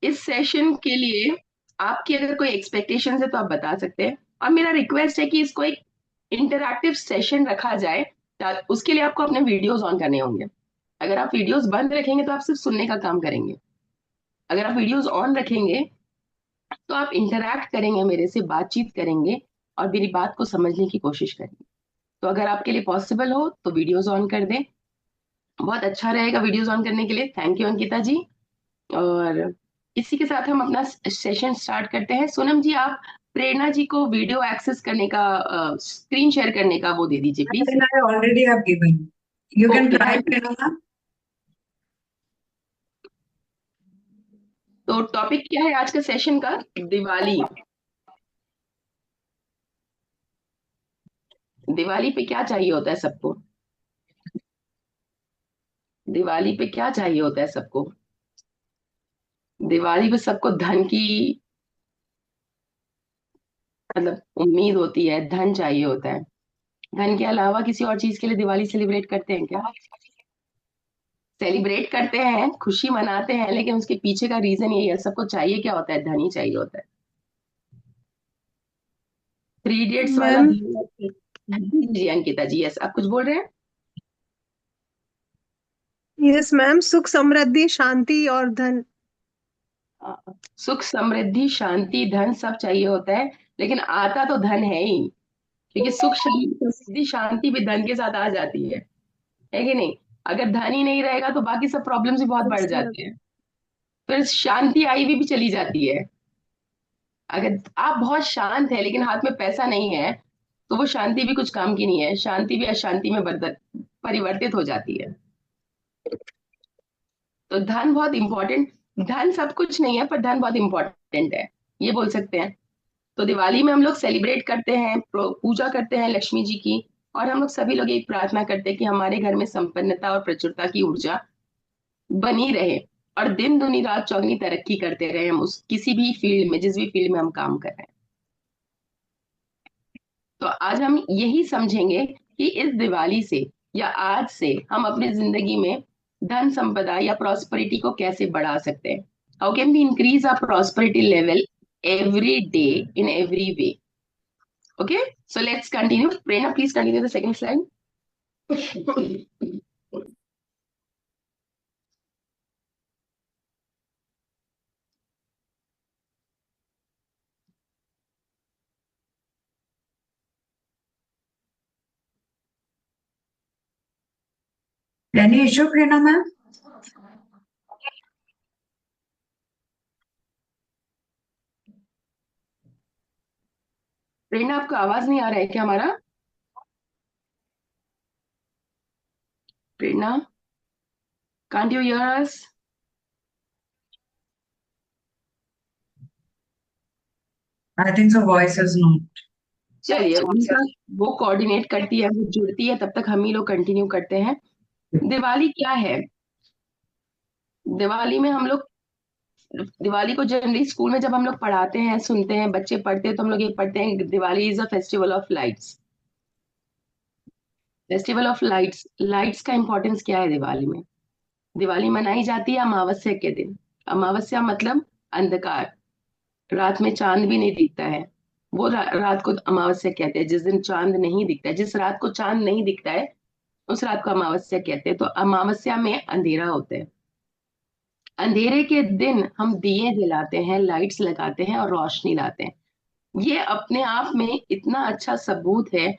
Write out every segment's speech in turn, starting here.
इस सेशन के लिए आपकी अगर कोई एक्सपेक्टेशंस है तो आप बता सकते हैं, और मेरा रिक्वेस्ट है कि इसको एक इंटरैक्टिव सेशन रखा जाए। उसके लिए आपको अपने वीडियोस ऑन करने होंगे। अगर आप वीडियोस बंद रखेंगे तो आप सिर्फ सुनने का काम करेंगे। अगर आप वीडियोस ऑन रखेंगे तो आप इंटरैक्ट करेंगे, मेरे से बातचीत करेंगे और मेरी बात को समझने की कोशिश करेंगे। तो अगर आपके लिए पॉसिबल हो तो वीडियोस ऑन कर दें, बहुत अच्छा रहेगा वीडियोस ऑन करने के लिए। थैंक यू अंकिता जी। और इसी के साथ हम अपना सेशन स्टार्ट करते हैं। सोनम जी, आप प्रेरणा जी को वीडियो एक्सेस करने का, स्क्रीन शेयर करने का वो दे दीजिए please. I already have given. You can okay, try thank it, you. Pranama. तो टॉपिक क्या है आज का सेशन का? दिवाली। दिवाली पे क्या चाहिए होता है सबको? दिवाली पे क्या चाहिए होता है सबको? दिवाली पे सबको धन की, मतलब उम्मीद होती है, धन चाहिए होता है। धन के अलावा किसी और चीज के लिए दिवाली सेलिब्रेट करते हैं क्या? सेलिब्रेट करते हैं, खुशी मनाते हैं, लेकिन उसके पीछे का रीजन यही है, सबको चाहिए क्या होता है? धन ही चाहिए होता है। थ्री इडियट्स वाला मैम, जी अंकिता जी, यस, आप कुछ बोल रहे हैं? यस मैम, सुख समृद्धि शांति और धन। सुख समृद्धि शांति धन सब चाहिए होता है, लेकिन आता तो धन है ही। क्योंकि सुख समृद्धि शांति भी धन के साथ आ जाती है कि नहीं? अगर धन ही नहीं रहेगा तो बाकी सब प्रॉब्लम्स भी बहुत बढ़ यस मैम। जाते हैं। फिर शांति आई भी चली जाती है। अगर आप बहुत शांत है लेकिन हाथ में पैसा नहीं है, तो वो शांति भी कुछ काम की नहीं है, शांति भी अशांति में परिवर्तित हो जाती है। तो धन बहुत इंपॉर्टेंट, धन सब कुछ नहीं है पर धन बहुत इंपॉर्टेंट है, ये बोल सकते हैं। तो दिवाली में हम लोग सेलिब्रेट करते हैं, पूजा करते हैं लक्ष्मी जी की। और हम लोग सभी लोग एक प्रार्थना करते हैं कि हमारे घर में संपन्नता और प्रचुरता की ऊर्जा बनी रहे, और दिन दुनी रात चौगनी तरक्की करते रहे, हम उस किसी भी फील्ड में, जिस भी फील्ड में हम काम कर रहे हैं। तो आज हम यही समझेंगे कि इस दिवाली से या आज से हम अपनी जिंदगी में धन संपदा या प्रॉस्पेरिटी को कैसे बढ़ा सकते हैं। How can we increase our prosperity level every day, in every way? Okay, so let's continue. Prerna, please continue the second slide. Any issue, Pranama? Prerna, आपको आवाज नहीं आ रहा है क्या हमारा? Prerna, can't you hear us? I think the voice is not. चलिए, उनका वो कोऑर्डिनेट करती है, वो जुड़ती है, तब तक हम ही लोग कंटिन्यू करते हैं। दिवाली क्या है? दिवाली में हम लोग, दिवाली को जनरली स्कूल में जब हम लोग पढ़ाते हैं, सुनते हैं, बच्चे पढ़ते हैं, तो हम लोग ये पढ़ते हैं, Diwali is a festival of lights. Festival of lights, lights का इंपॉर्टेंस क्या है दिवाली में? दिवाली मनाई जाती है अमावस्या के दिन। अमावस्या मतलब अंधकार, रात में चांद भी नहीं दिखता है। वो रात को अमावस्या कहते हैं, जिस दिन चांद नहीं दिखता है, जिस रात को चांद नहीं दिखता है, उस रात को अमावस्या कहते हैं। तो अमावस्या में अंधेरा होता है। अंधेरे के दिन हम दिए जलाते हैं, लाइट्स लगाते हैं और रोशनी लाते हैं। ये अपने आप में इतना अच्छा सबूत है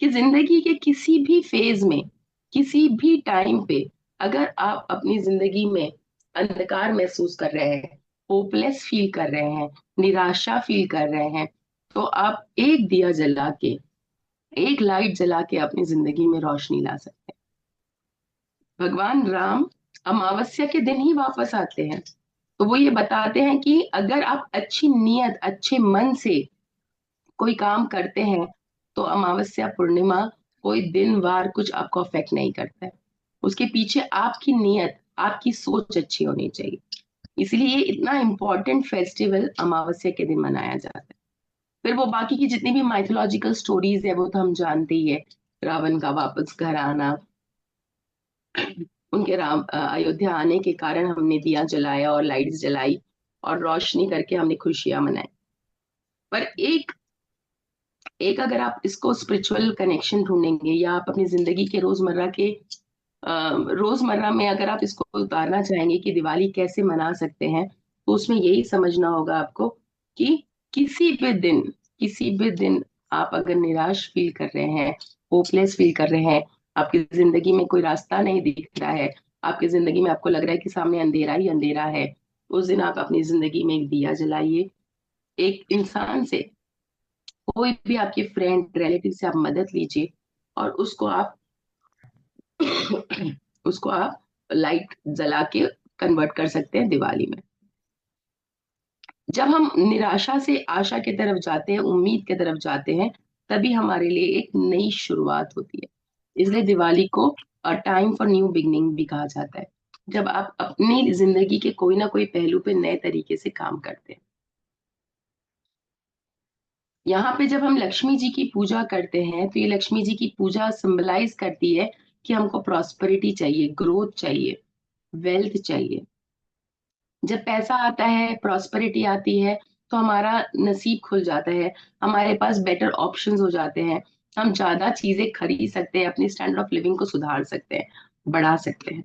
कि जिंदगी के किसी भी फेज में, किसी भी टाइम पे, अगर आप अपनी जिंदगी में अंधकार महसूस कर रहे हैं, होपलेस फील कर रहे हैं, निराशा फील कर रहे हैं, तो आप एक दिया जला के, एक लाइट जला के अपनी जिंदगी में रोशनी ला सकते हैं। भगवान राम अमावस्या के दिन ही वापस आते हैं। तो वो ये बताते हैं कि अगर आप अच्छी नीयत, अच्छे मन से कोई काम करते हैं, तो अमावस्या पूर्णिमा कोई दिन वार कुछ आपको अफेक्ट नहीं करता है। उसके पीछे आपकी नीयत, आपकी सोच अच्छी होनी चाहिए। इसलिए ये इतना इम्पोर्टेंट फेस्टिवल अमावस्या के दिन मनाया जाता है। फिर वो बाकी की जितनी भी माइथोलॉजिकल स्टोरीज है वो तो हम जानते ही है। रावण का वापस घर आना, उनके राम अयोध्या आने के कारण हमने दिया जलाया और लाइट्स जलाई, और रोशनी करके हमने खुशियां मनाई। पर एक एक अगर आप इसको स्पिरिचुअल कनेक्शन ढूंढेंगे, या आप अपनी जिंदगी के रोजमर्रा में अगर आप इसको उतारना चाहेंगे कि दिवाली कैसे मना सकते हैं, तो उसमें यही समझना होगा आपको कि किसी भी दिन किसी भी दिन आप अगर निराश फील कर रहे हैं, होपलेस फील कर रहे हैं, आपकी जिंदगी में कोई रास्ता नहीं दिख रहा है, आपकी जिंदगी में आपको लग रहा है कि सामने अंधेरा ही अंधेरा है, उस दिन आप अपनी जिंदगी में एक दिया जलाइए। एक इंसान से, कोई भी आपके फ्रेंड रिलेटिव से आप मदद लीजिए, और उसको आप लाइट जला के कन्वर्ट कर सकते हैं दिवाली में। जब हम निराशा से आशा की तरफ जाते हैं, उम्मीद की तरफ जाते हैं, तभी हमारे लिए एक नई शुरुआत होती है। इसलिए दिवाली को a time for new beginning भी कहा जाता है, जब आप अपनी जिंदगी के कोई ना कोई पहलू पे नए तरीके से काम करते हैं। यहाँ पे जब हम लक्ष्मी जी की पूजा करते हैं, तो ये लक्ष्मी जी की पूजा सिंबलाइज करती है कि हमको प्रॉस्पेरिटी चाहिए, ग्रोथ चाहिए, वेल्थ चाहिए। जब पैसा आता है, प्रॉस्पेरिटी आती है, तो हमारा नसीब खुल जाता है, हमारे पास बेटर ऑप्शंस हो जाते हैं, हम ज्यादा चीजें खरीद सकते हैं, अपनी स्टैंडर्ड ऑफ लिविंग को सुधार सकते हैं, बढ़ा सकते हैं।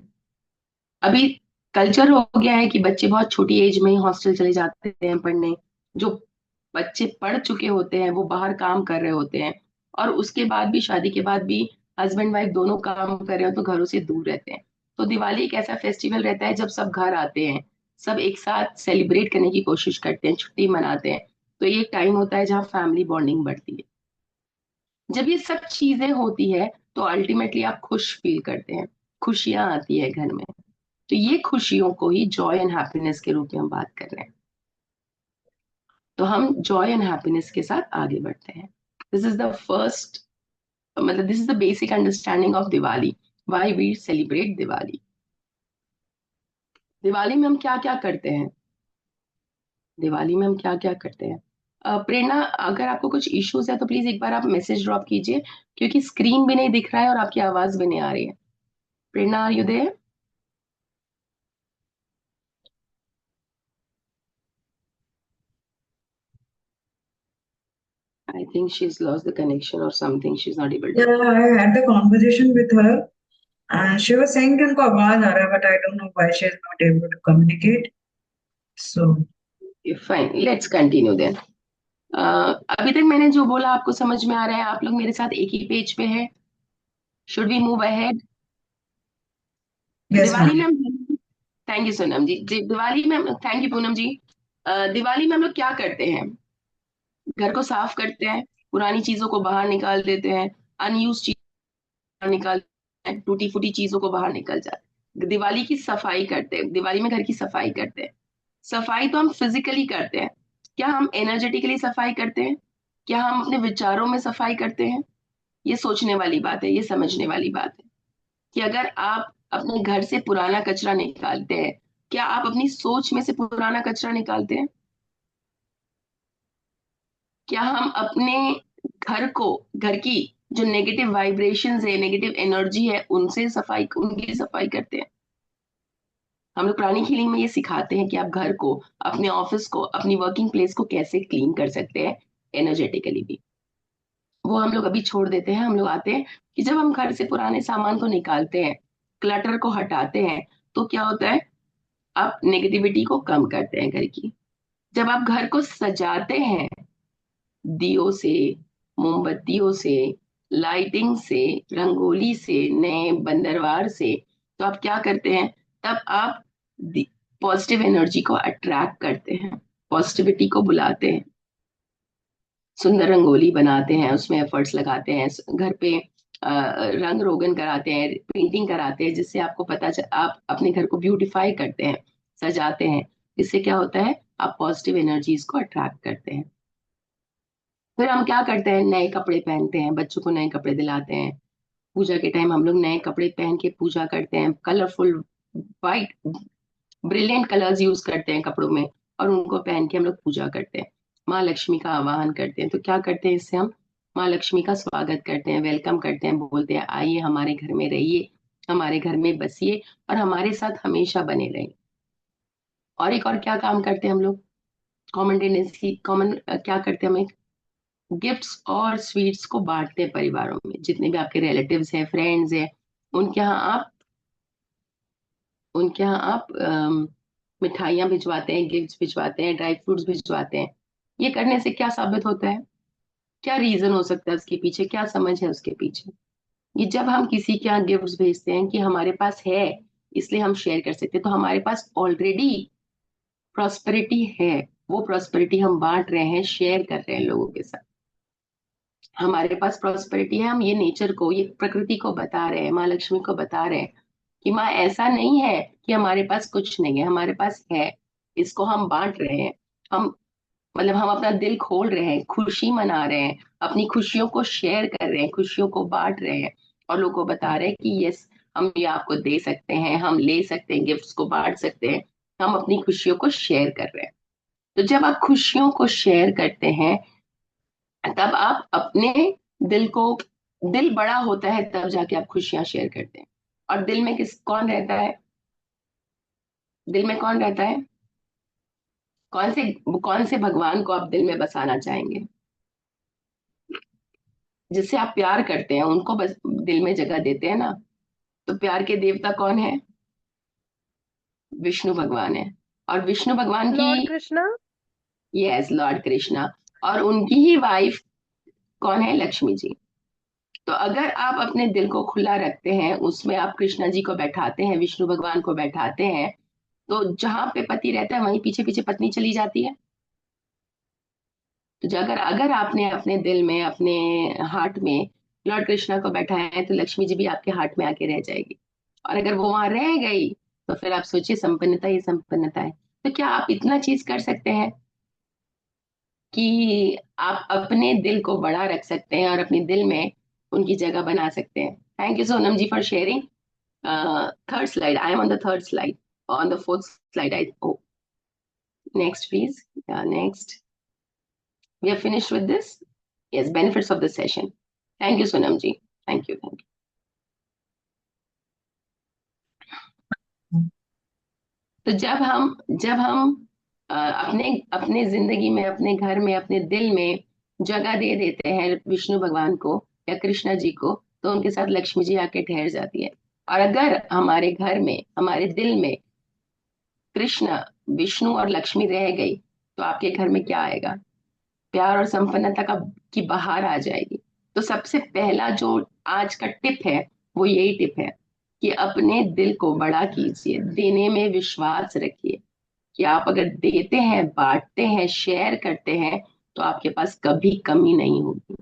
अभी कल्चर हो गया है कि बच्चे बहुत छोटी एज में ही हॉस्टल चले जाते हैं पढ़ने। जो बच्चे पढ़ चुके होते हैं वो बाहर काम कर रहे होते हैं, और उसके बाद भी, शादी के बाद भी, हस्बैंड वाइफ दोनों काम कर रहे हो तो घरों से दूर रहते हैं। तो दिवाली एक ऐसा फेस्टिवल रहता है जब सब घर आते हैं, सब एक साथ सेलिब्रेट करने की कोशिश करते हैं, छुट्टी मनाते हैं। तो ये एक टाइम होता है जहाँ फैमिली बॉन्डिंग बढ़ती है। जब ये सब चीजें होती है, तो अल्टीमेटली आप खुश फील करते हैं, खुशियां आती है घर में। तो ये खुशियों को ही जॉय एंड हैप्पीनेस के रूप में हम बात कर रहे हैं। तो हम जॉय एंड हैप्पीनेस के साथ आगे बढ़ते हैं। दिस इज द फर्स्ट, मतलब this is the basic understanding of Diwali, why we celebrate Diwali. Diwali में हम क्या क्या करते हैं? दिवाली में हम क्या क्या करते हैं? प्रेरणा, अगर आपको कुछ इश्यूज है तो प्लीज एक बार आप मैसेज ड्रॉप कीजिए, क्योंकि स्क्रीन भी नहीं दिख रहा है और आपकी आवाज भी नहीं आ रही है। Prerna, are you there? I think she is lost the connection or something, she is not able to. Yeah, I had the conversation with her, and she was saying कि उनको आवाज आ रहा है, but I don't know why she is not able to communicate. So fine, let's continue then. अभी तक मैंने जो बोला आपको समझ में आ रहा है? आप लोग मेरे साथ एक ही पेज पे है? Should we move ahead? yes, Diwali में ma'am. हम, थैंक यू सोनम जी जी, दिवाली में हम, थैंक यू पूनम जी। दिवाली में हम लोग क्या करते हैं? घर को साफ करते हैं, पुरानी चीजों को बाहर निकाल देते हैं, अनयूज चीज निकाल, टूटी फूटी चीजों को बाहर निकल जाते हैं। दिवाली की सफाई करते हैं, दिवाली में घर की सफाई करते हैं। सफाई तो हम फिजिकली करते हैं, क्या हम एनर्जेटिकली सफाई करते हैं? क्या हम अपने विचारों में सफाई करते हैं? ये सोचने वाली बात है, ये समझने वाली बात है कि अगर आप अपने घर से पुराना कचरा निकालते हैं, क्या आप अपनी सोच में से पुराना कचरा निकालते हैं? क्या हम अपने घर को, घर की जो नेगेटिव वाइब्रेशंस है, नेगेटिव एनर्जी है, उनसे सफाई, उनकी सफाई करते हैं? हम लोग प्राणिक हीलिंग में ये सिखाते हैं कि आप घर को, अपने ऑफिस को, अपनी वर्किंग प्लेस को कैसे क्लीन कर सकते हैं एनर्जेटिकली भी। वो हम लोग अभी छोड़ देते हैं। हम लोग आते हैं कि जब हम घर से पुराने सामान को निकालते हैं, क्लटर को हटाते हैं, तो क्या होता है? आप नेगेटिविटी को कम करते हैं घर की। जब आप घर को सजाते हैं, दियों से, मोमबत्तियों से, लाइटिंग से, रंगोली से, नए बंदरवार से, तो आप क्या करते हैं? तब आप पॉजिटिव एनर्जी को अट्रैक्ट करते हैं, पॉजिटिविटी को बुलाते हैं। सुंदर रंगोली बनाते हैं, उसमें एफर्ट्स लगाते हैं, घर पे रंग रोगन कराते हैं, पेंटिंग कराते हैं, जिससे आपको आप अपने घर को ब्यूटिफाई करते हैं, सजाते हैं। इससे क्या होता है? आप पॉजिटिव एनर्जीज को अट्रैक्ट करते हैं। फिर हम क्या करते हैं? नए कपड़े पहनते हैं, बच्चों को नए कपड़े दिलाते हैं। पूजा के टाइम हम लोग नए कपड़े पहन के पूजा करते हैं, colourful, white, brilliant colours use करते हैं कपड़ों में, और उनको पहन के हम लोग पूजा करते हैं, माँ लक्ष्मी का आवाहन करते हैं। तो क्या करते हैं? इससे हम माँ लक्ष्मी का स्वागत करते हैं, वेलकम करते हैं, बोलते हैं आइए हमारे घर में रहिए, हमारे घर में बसिए, और हमारे साथ हमेशा बने रहिए। और एक और क्या काम करते हैं हम लोग, कॉमन टेंडेंसी, कॉमन क्या करते हैं हम, गिफ्ट्स और स्वीट्स को बांटते हैं परिवारों में, जितने भी आपके रिलेटिव्स हैं, फ्रेंड्स हैं, उनके यहाँ आप उनके यहाँ आप मिठाइयाँ भिजवाते हैं, गिफ्ट्स भिजवाते हैं, ड्राई फ्रूट्स भिजवाते हैं। ये करने से क्या साबित होता है, क्या रीजन हो सकता है उसके पीछे, क्या समझ है उसके पीछे? ये जब हम किसी के यहाँ गिफ्ट्स भेजते हैं कि हमारे पास है इसलिए हम शेयर कर सकते हैं, तो हमारे पास ऑलरेडी प्रॉस्पेरिटी है, वो प्रॉस्पेरिटी हम बांट रहे हैं, शेयर कर रहे हैं लोगों के साथ। हमारे पास प्रॉस्पेरिटी है, हम ये नेचर को, ये प्रकृति को बता रहे हैं, माँ लक्ष्मी को बता रहे हैं कि माँ ऐसा नहीं है कि हमारे पास कुछ नहीं है, हमारे पास है, इसको हम बांट रहे हैं। हम मतलब हम अपना दिल खोल रहे हैं, खुशी मना रहे हैं, अपनी खुशियों को शेयर कर रहे हैं, खुशियों को बांट रहे हैं, और लोगों को बता रहे हैं कि यस, हम ये आपको दे सकते हैं, हम ले सकते हैं, गिफ्ट्स को बांट सकते हैं, हम अपनी खुशियों को शेयर कर रहे हैं। तो जब आप खुशियों को शेयर करते हैं, तब आप अपने दिल को, दिल बड़ा होता है तब जाके आप खुशियां शेयर करते हैं। और दिल में किस कौन रहता है, दिल में कौन रहता है, कौन से भगवान को आप दिल में बसाना चाहेंगे, जिससे आप प्यार करते हैं उनको बस दिल में जगह देते हैं ना? तो प्यार के देवता कौन है? विष्णु भगवान है। और विष्णु भगवान की, Lord Krishna. Yes, Lord Krishna. और उनकी ही वाइफ कौन है? लक्ष्मी जी। तो अगर आप अपने दिल को खुला रखते हैं, उसमें आप कृष्णा जी को बैठाते हैं, विष्णु भगवान को बैठाते हैं, तो जहां पे पति रहता है वहीं पीछे पीछे पत्नी चली जाती है। तो अगर अगर आपने अपने दिल में, अपने हार्ट में लॉर्ड कृष्णा को बैठाया है, तो लक्ष्मी जी भी आपके हार्ट में आके रह जाएगी। और अगर वो वहां रह गई, तो फिर आप सोचिए, संपन्नता ही संपन्नता है। तो क्या आप इतना चीज कर सकते हैं कि आप अपने दिल को बड़ा रख सकते हैं और अपने दिल में उनकी जगह बना सकते हैं? Thank you Sonam ji for sharing. Third slide, I am on the third slide, on the fourth slide, I oh, next please. Yeah, next. We are finished with this. Yes, benefits of the session. Thank you Sonam ji. Thank you, thank you. तो जब हम अपने अपने जिंदगी में, अपने घर में, अपने दिल में जगह दे देते हैं विष्णु भगवान को या कृष्णा जी को, तो उनके साथ लक्ष्मी जी आके ठहर जाती है। और अगर हमारे घर में, हमारे दिल में कृष्ण, विष्णु और लक्ष्मी रह गई, तो आपके घर में क्या आएगा? प्यार और संपन्नता का की बहार आ जाएगी। तो सबसे पहला जो आज का टिप है, वो यही टिप है कि अपने दिल को बड़ा कीजिए, देने में विश्वास रखिए कि आप अगर देते हैं, बांटते हैं, शेयर करते हैं, तो आपके पास कभी कमी नहीं होगी।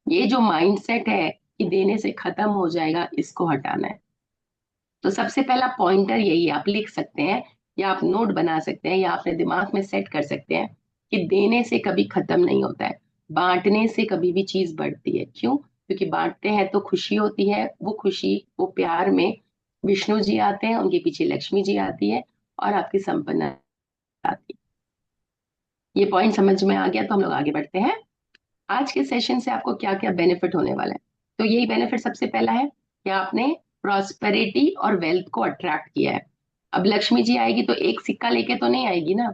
ये जो माइंडसेट है कि देने से खत्म हो जाएगा, इसको हटाना है। तो सबसे पहला पॉइंटर यही है, आप लिख सकते हैं या आप नोट बना सकते हैं या अपने दिमाग में सेट कर सकते हैं कि देने से कभी खत्म नहीं होता है, बांटने से कभी भी चीज बढ़ती है। क्यों? क्योंकि बांटते हैं तो खुशी होती है, वो खुशी, वो प्यार में विष्णु जी आते हैं, उनके पीछे लक्ष्मी जी आती है, और आपकी संपन्नता आती है। ये पॉइंट समझ में आ गया तो हम लोग आगे बढ़ते हैं। आज के सेशन से आपको क्या क्या बेनिफिट होने वाला है? तो यही बेनिफिट सबसे पहला है कि आपने प्रॉस्पेरिटी और वेल्थ को अट्रैक्ट किया है। अब लक्ष्मी जी आएगी तो एक सिक्का लेके तो नहीं आएगी ना,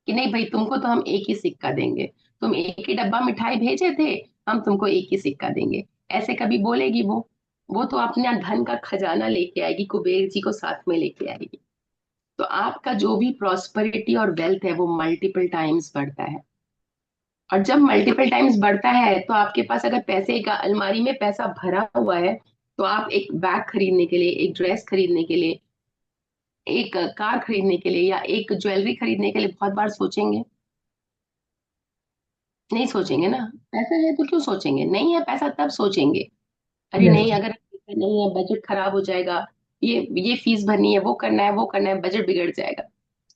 कि नहीं भाई तुमको तो हम एक ही सिक्का देंगे, तुम एक ही डब्बा मिठाई भेजे थे, हम तुमको एक ही सिक्का देंगे, ऐसे कभी बोलेगी वो तो अपना धन का खजाना लेके आएगी, कुबेर जी को साथ में लेके आएगी। तो आपका जो भी प्रॉस्पेरिटी और वेल्थ है वो मल्टीपल टाइम्स बढ़ता है। और जब मल्टीपल टाइम्स बढ़ता है, तो आपके पास अगर पैसे का, अलमारी में पैसा भरा हुआ है, तो आप एक बैग खरीदने के लिए, एक ड्रेस खरीदने के लिए, एक कार खरीदने के लिए या एक ज्वेलरी खरीदने के लिए बहुत बार सोचेंगे? नहीं सोचेंगे ना? पैसा है तो क्यों सोचेंगे? नहीं है पैसा तब सोचेंगे, अरे Yes. नहीं, अगर नहीं है, बजट खराब हो जाएगा, ये फीस भरनी है, वो करना है, वो करना है, बजट बिगड़ जाएगा।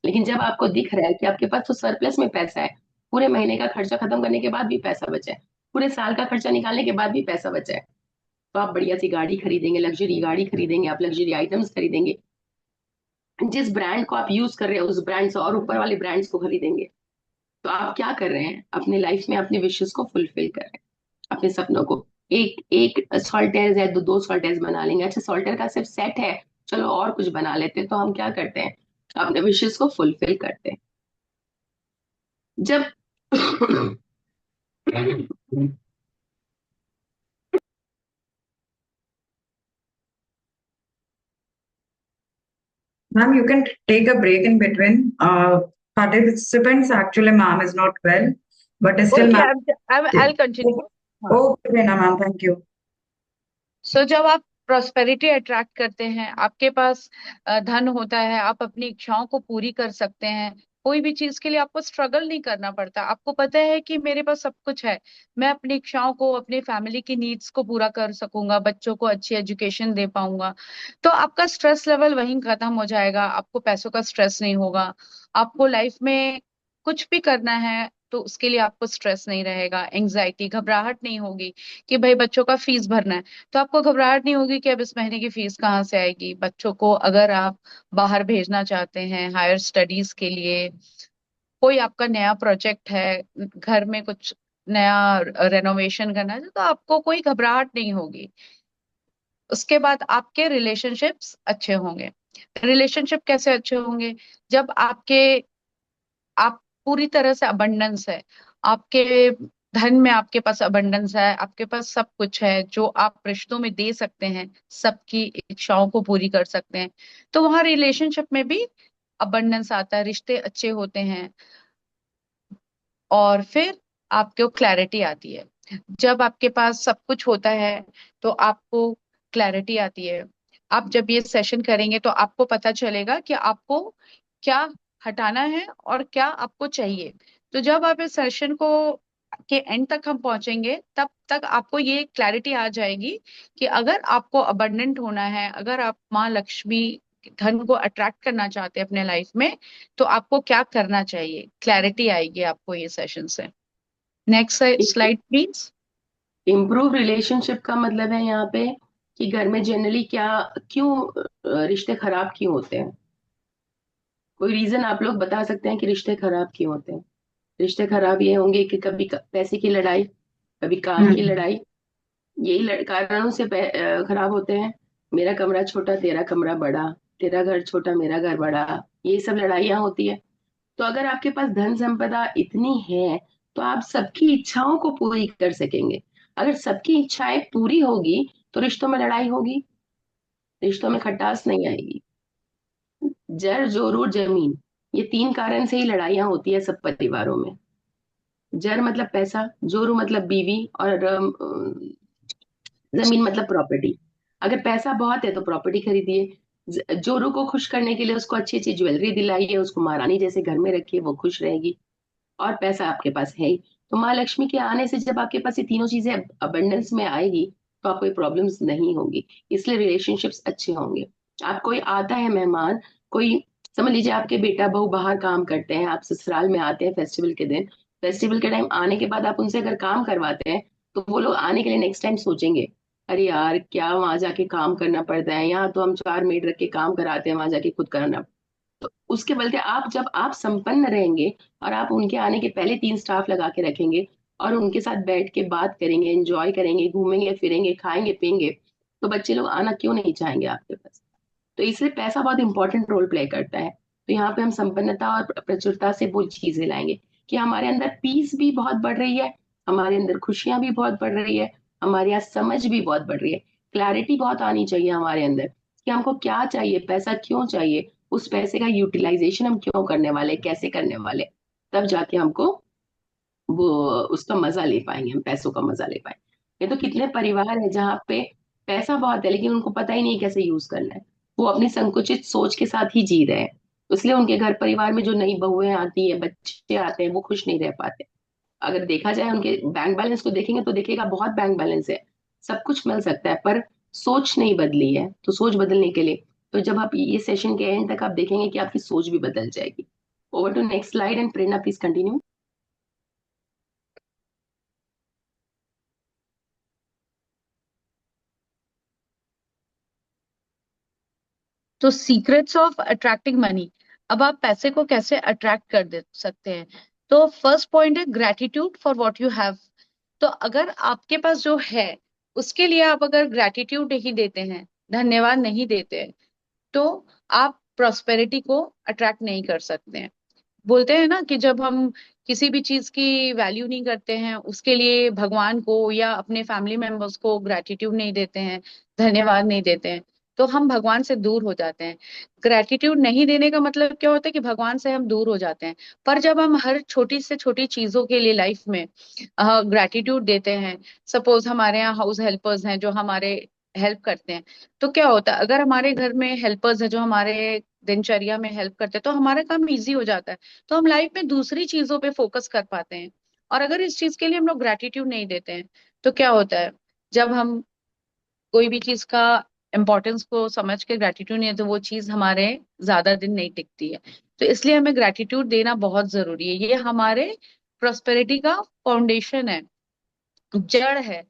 लेकिन जब आपको दिख रहा है कि आपके पास तो सरप्लस में पैसा है, पूरे महीने का खर्चा खत्म करने के बाद भी पैसा बचा है, पूरे साल का खर्चा निकालने के बाद भी पैसा बचा है, तो आप बढ़िया सी गाड़ी खरीदेंगे, लग्जरी गाड़ी खरीदेंगे, आप लग्जरी आइटम्स खरीदेंगे, जिस ब्रांड को आप यूज कर रहे हैं उस ब्रांड से और ऊपर वाले ब्रांड्स को खरीदेंगे। तो आप क्या कर रहे हैं? अपने लाइफ में अपने विशेष को फुलफिल कर रहे हैं, अपने सपनों को। एक एक सॉल्टेज है, दो दो सॉल्टेज बना लेंगे, अच्छा सॉल्टेज का सिर्फ सेट है, चलो और कुछ बना लेते हैं। तो हम क्या करते हैं, अपने विशेष को फुलफिल करते हैं। जब Ma'am, you can take a break in between. Participants, actually, ma'am is not well, but still, okay, ma'am. I continue. हाँ। Okay, Reena, ma'am, thank you. सो जब आप प्रॉस्पेरिटी अट्रैक्ट करते हैं, आपके पास धन होता है, आप अपनी इच्छाओं को पूरी कर सकते हैं। कोई भी चीज के लिए आपको स्ट्रगल नहीं करना पड़ता। आपको पता है कि मेरे पास सब कुछ है, मैं अपनी इच्छाओं को, अपनी फैमिली की नीड्स को पूरा कर सकूंगा, बच्चों को अच्छी एजुकेशन दे पाऊंगा। तो आपका स्ट्रेस लेवल वहीं खत्म हो जाएगा, आपको पैसों का स्ट्रेस नहीं होगा। आपको लाइफ में कुछ भी करना है तो उसके लिए आपको स्ट्रेस नहीं रहेगा, एंजाइटी, घबराहट नहीं होगी कि भाई बच्चों का फीस भरना है। तो आपको घबराहट नहीं होगी कि अब इस महीने की फीस कहाँ से आएगी। बच्चों को अगर आप बाहर भेजना चाहते हैं हायर स्टडीज के लिए, कोई आपका नया प्रोजेक्ट है, घर में कुछ नया रेनोवेशन करना है, तो आपको कोई घबराहट नहीं होगी। उसके बाद आपके रिलेशनशिप्स अच्छे होंगे। रिलेशनशिप कैसे अच्छे होंगे? जब आप पूरी तरह से अबंडेंस है, आपके धन में आपके पास अबंडेंस है, आपके पास सब कुछ है जो आप रिश्तों में दे सकते हैं, सबकी इच्छाओं को पूरी कर सकते हैं, तो वहां रिलेशनशिप में भी अबंडेंस आता है, रिश्ते अच्छे होते हैं। और फिर आपको क्लैरिटी आती है। जब आपके पास सब कुछ होता है तो आपको क्लैरिटी आती है। आप जब ये सेशन करेंगे तो आपको पता चलेगा कि आपको क्या हटाना है और क्या आपको चाहिए। तो जब आप इस सेशन को के एंड तक हम पहुंचेंगे, तब तक आपको ये क्लैरिटी आ जाएगी कि अगर आपको अबंडेंट होना है, अगर आप माँ लक्ष्मी धन को अट्रैक्ट करना चाहते हैं अपने लाइफ में, तो आपको क्या करना चाहिए। क्लैरिटी आएगी आपको ये सेशन से। Next slide please. Improve relationship का मतलब है यहाँ पे कि घर में जनरली क्या, क्यों रिश्ते खराब क्यों होते हैं। कोई रीजन आप लोग बता सकते हैं कि रिश्ते खराब क्यों होते हैं? रिश्ते खराब ये होंगे कि कभी पैसे की लड़ाई, कभी काम की Hmm. लड़ाई, यही कारणों से खराब होते हैं। मेरा कमरा छोटा तेरा कमरा बड़ा, तेरा घर छोटा मेरा घर बड़ा, ये सब लड़ाइयाँ होती है। तो अगर आपके पास धन संपदा इतनी है तो आप सबकी इच्छाओं को पूरी कर सकेंगे। अगर सबकी इच्छाएं पूरी होगी तो रिश्तों में लड़ाई होगी, रिश्तों में खटास नहीं आएगी। जर जोरू जमीन, ये तीन कारण से ही लड़ाइयाँ होती है सब परिवारों में। जर मतलब पैसा, जोरू मतलब बीवी, और जमीन मतलब प्रॉपर्टी। अगर पैसा बहुत है तो प्रॉपर्टी खरीदिए, जोरू को खुश करने के लिए उसको अच्छी अच्छी ज्वेलरी दिलाइए, उसको महारानी जैसे घर में रखिए, वो खुश रहेगी। और पैसा आपके पास है ही। तो माँ लक्ष्मी के आने से जब आपके पास ये तीनों चीजें अबंडेंस में आएगी तो आपको प्रॉब्लम्स नहीं होंगी, इसलिए रिलेशनशिप्स अच्छे होंगे। आप कोई आता है मेहमान, कोई समझ लीजिए आपके बेटा बहू बाहर काम करते हैं, आप ससुराल में आते हैं फेस्टिवल के दिन, फेस्टिवल के टाइम आने के बाद आप उनसे अगर काम करवाते हैं तो वो लोग आने के लिए नेक्स्ट टाइम सोचेंगे, अरे यार क्या वहां जाके काम करना पड़ता है, यहाँ तो हम चार मेड रख के काम कराते हैं, वहां जाके खुद करना। तो उसके बदले आप जब आप संपन्न रहेंगे और आप उनके आने के पहले तीन स्टाफ लगा के रखेंगे और उनके साथ बैठ के बात करेंगे, एंजॉय करेंगे, घूमेंगे फिरेंगे, खाएंगे पिएंगे, तो बच्चे लोग आना क्यों नहीं चाहेंगे आपके पास? तो इसलिए पैसा बहुत इंपॉर्टेंट रोल प्ले करता है। तो यहाँ पे हम संपन्नता और प्रचुरता से वो चीजें लाएंगे कि हमारे अंदर पीस भी बहुत बढ़ रही है, हमारे अंदर खुशियां भी बहुत बढ़ रही है, हमारे यहाँ समझ भी बहुत बढ़ रही है, क्लैरिटी बहुत आनी चाहिए हमारे अंदर कि हमको क्या चाहिए, पैसा क्यों चाहिए, उस पैसे का यूटिलाइजेशन हम क्यों करने वाले, कैसे करने वाले। तब जाके हमको वो उसका मजा ले पाएंगे, हम पैसों का मजा ले पाएंगे। ये तो कितने परिवार है जहाँ पे पैसा बहुत है लेकिन उनको पता ही नहीं कैसे यूज करना है, वो अपनी संकुचित सोच के साथ ही जी रहे हैं। इसलिए उनके घर परिवार में जो नई बहुएं आती है, बच्चे आते हैं, वो खुश नहीं रह पाते। अगर देखा जाए उनके बैंक बैलेंस को देखेंगे तो देखेगा बहुत बैंक बैलेंस है, सब कुछ मिल सकता है, पर सोच नहीं बदली है। तो सोच बदलने के लिए, तो जब आप ये सेशन के एंड तक आप देखेंगे कि आपकी सोच भी बदल जाएगी। Over to next slide and Prerna please continue. तो सीक्रेट्स ऑफ अट्रैक्टिंग मनी। अब आप पैसे को कैसे अट्रैक्ट कर दे सकते हैं? तो फर्स्ट पॉइंट है gratitude for what you have. तो अगर आपके पास जो है उसके लिए आप अगर ग्रेटिट्यूड नहीं देते हैं, धन्यवाद नहीं देते हैं, तो आप प्रॉस्पेरिटी को अट्रैक्ट नहीं कर सकते हैं। बोलते हैं ना कि जब हम किसी भी चीज की वैल्यू नहीं करते हैं, उसके लिए भगवान को या अपने फैमिली मेंबर्स को ग्रेटिट्यूड नहीं देते हैं, धन्यवाद नहीं देते हैं, तो हम भगवान से दूर हो जाते हैं। ग्रेटिट्यूड नहीं देने का मतलब क्या होता है कि भगवान से हम दूर हो जाते हैं। पर जब हम हर छोटी से छोटी चीजों के लिए लाइफ में ग्रेटिट्यूड देते हैं, सपोज हमारे यहाँ हाउस हेल्पर्स हैं जो हमारे हेल्प करते हैं, तो क्या होता है, अगर हमारे घर में हेल्पर्स है जो हमारे दिनचर्या में हेल्प करते हैं, तो हमारा काम इजी हो जाता है। तो हम लाइफ में दूसरी चीजों पे फोकस कर पाते हैं। और अगर इस चीज के लिए हम लोग ग्रेटिट्यूड नहीं देते हैं, तो क्या होता है, जब हम कोई भी चीज का इम्पोर्टेंस को समझ के ग्रेटिट्यूड नहीं है, तो वो चीज हमारे ज्यादा दिन नहीं टिकती है। तो इसलिए हमें ग्रेटिट्यूड देना बहुत जरूरी है। ये हमारे प्रोस्पेरिटी का फाउंडेशन है, जड़ है।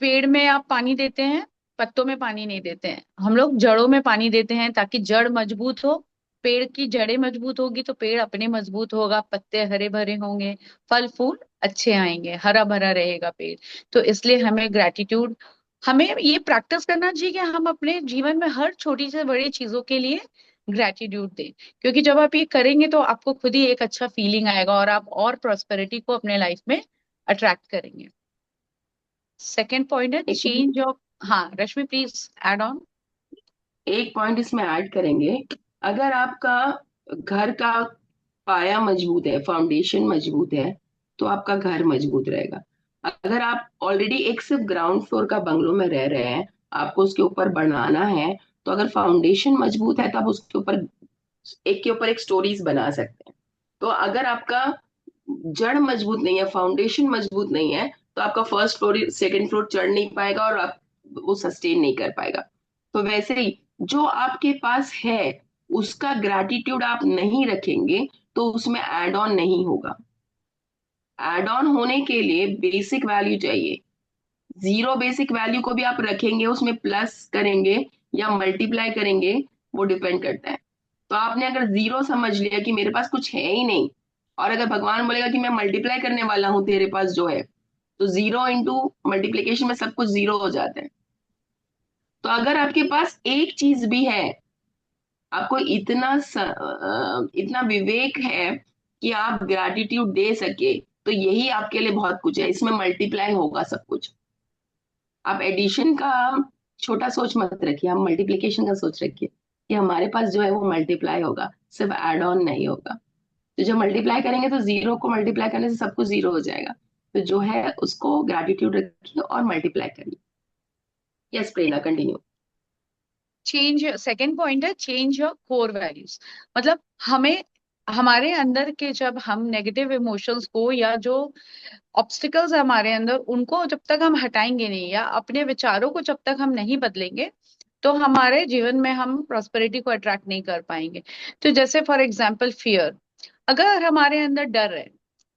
पेड़ में आप पानी देते हैं, पत्तों में पानी नहीं देते हैं, हम लोग जड़ों में पानी देते हैं ताकि जड़ मजबूत हो। पेड़ की जड़ें मजबूत होगी तो पेड़ अपने मजबूत होगा, पत्ते हरे भरे होंगे, फल फूल अच्छे आएंगे, हरा भरा रहेगा पेड़। तो इसलिए हमें ग्रेटिट्यूड, हमें ये प्रैक्टिस करना चाहिए कि हम अपने जीवन में हर छोटी से बड़ी चीजों के लिए ग्रेटिट्यूड दें। क्योंकि जब आप ये करेंगे तो आपको खुद ही एक अच्छा फीलिंग आएगा और आप और प्रॉस्पेरिटी को अपने लाइफ में अट्रैक्ट करेंगे। सेकेंड पॉइंट है एक चेंज ऑफ। हाँ रश्मि, प्लीज ऐड ऑन। एक पॉइंट इसमें ऐड करेंगे। अगर आपका घर का पाया मजबूत है, फाउंडेशन मजबूत है, तो आपका घर मजबूत रहेगा। अगर आप ऑलरेडी एक सिर्फ ग्राउंड फ्लोर का बंगलो में रह रहे हैं, आपको उसके ऊपर बढ़ाना है, तो अगर फाउंडेशन मजबूत है तब उसके ऊपर एक के ऊपर एक स्टोरीज बना सकते हैं। तो अगर आपका जड़ मजबूत नहीं है, फाउंडेशन मजबूत नहीं है, तो आपका फर्स्ट फ्लोर सेकंड फ्लोर चढ़ नहीं पाएगा और आप वो सस्टेन नहीं कर पाएगा। तो वैसे ही जो आपके पास है उसका ग्रैटिट्यूड आप नहीं रखेंगे तो उसमें एड ऑन नहीं होगा। एड ऑन होने के लिए बेसिक वैल्यू चाहिए। जीरो बेसिक वैल्यू को भी आप रखेंगे, उसमें प्लस करेंगे या मल्टीप्लाई करेंगे, वो डिपेंड करता है। तो आपने अगर जीरो समझ लिया कि मेरे पास कुछ है ही नहीं, और अगर भगवान बोलेगा कि मैं मल्टीप्लाई करने वाला हूं तेरे पास जो है, तो जीरो इंटू मल्टीप्लीकेशन में सब कुछ जीरो हो जाता है। तो अगर आपके पास एक चीज भी है, आपको इतना विवेक है कि आप ग्रैटिट्यूड दे सके, तो यही आपके लिए बहुत कुछ है। इसमें मल्टीप्लाई होगा सब कुछ। आप एडिशन का छोटा सोच मत रखिए, हम मल्टीप्लिकेशन का सोच रखिए कि हमारे पास जो है वो मल्टीप्लाई होगा, सिर्फ एड ऑन नहीं होगा। तो जब मल्टीप्लाई करेंगे तो जीरो को मल्टीप्लाई करने से सब कुछ जीरो हो जाएगा। तो जो है उसको ग्रैटिट्यूड रखिए और मल्टीप्लाई करिए। यस प्रेरणा, कंटिन्यू। चेंज, सेकेंड पॉइंट है चेंज योर कोर वैल्यूज। मतलब हमें, हमारे अंदर के जब हम नेगेटिव इमोशंस को या जो ऑब्स्टिकल्स है हमारे अंदर, उनको जब तक हम हटाएंगे नहीं या अपने विचारों को जब तक हम नहीं बदलेंगे, तो हमारे जीवन में हम प्रॉस्पेरिटी को अट्रैक्ट नहीं कर पाएंगे। तो जैसे फॉर एग्जाम्पल फियर, अगर हमारे अंदर डर है,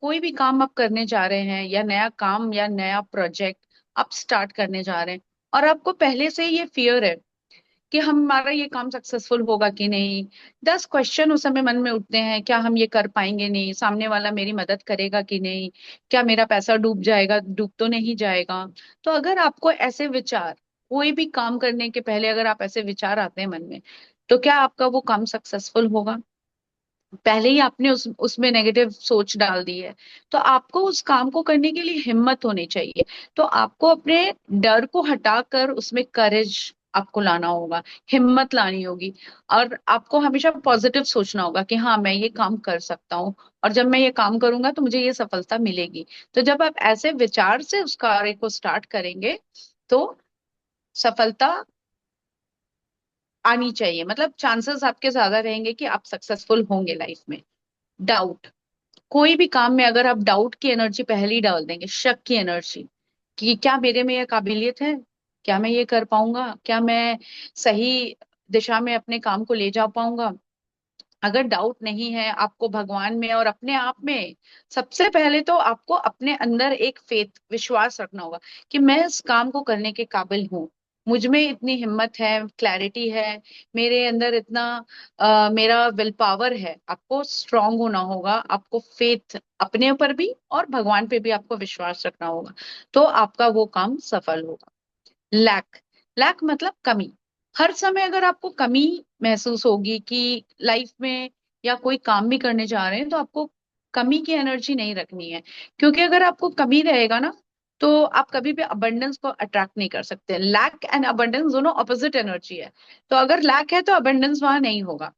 कोई भी काम आप करने जा रहे हैं या नया काम या नया प्रोजेक्ट आप स्टार्ट करने जा रहे हैं, और आपको पहले से ही ये फियर है कि हमारा ये काम सक्सेसफुल होगा कि नहीं, 10 क्वेश्चन उस समय मन में उठते हैं, क्या हम ये कर पाएंगे, नहीं सामने वाला मेरी मदद करेगा कि नहीं, क्या मेरा पैसा डूब जाएगा, डूब तो नहीं जाएगा। तो अगर आपको ऐसे विचार, कोई भी काम करने के पहले अगर आप ऐसे विचार आते हैं मन में, तो क्या आपका वो काम सक्सेसफुल होगा? पहले ही आपने उसमें नेगेटिव सोच डाल दी है। तो आपको उस काम को करने के लिए हिम्मत होनी चाहिए। तो आपको अपने डर को हटाकर उसमें करेज आपको लाना होगा, हिम्मत लानी होगी। और आपको हमेशा पॉजिटिव सोचना होगा कि हाँ मैं ये काम कर सकता हूँ, और जब मैं ये काम करूंगा तो मुझे ये सफलता मिलेगी। तो जब आप ऐसे विचार से उस कार्य को स्टार्ट करेंगे, तो सफलता आनी चाहिए, मतलब चांसेस आपके ज्यादा रहेंगे कि आप सक्सेसफुल होंगे लाइफ में। डाउट, कोई भी काम में अगर आप डाउट की एनर्जी पहले ही डाल देंगे, शक की एनर्जी कि क्या मेरे में यह काबिलियत है, क्या मैं ये कर पाऊंगा, क्या मैं सही दिशा में अपने काम को ले जा पाऊंगा। अगर डाउट नहीं है आपको भगवान में और अपने आप में, सबसे पहले तो आपको अपने अंदर एक फेथ, विश्वास रखना होगा कि मैं इस काम को करने के काबिल हूँ, मुझ में इतनी हिम्मत है, क्लैरिटी है, मेरे अंदर इतना मेरा विल पावर है। आपको स्ट्रांग होना होगा, आपको फेथ अपने ऊपर भी और भगवान पे भी आपको विश्वास रखना होगा, तो आपका वो काम सफल होगा। लैक, लैक मतलब कमी। हर समय अगर आपको कमी महसूस होगी कि लाइफ में या कोई काम भी करने जा रहे हैं, तो आपको कमी की एनर्जी नहीं रखनी है। क्योंकि अगर आपको कमी रहेगा ना, तो आप कभी भी अबंडेंस को अट्रैक्ट नहीं कर सकते। लैक एंड अबंडेंस दोनों ऑपोजिट एनर्जी है। तो अगर लैक है तो अबंडेंस वहां नहीं होगा।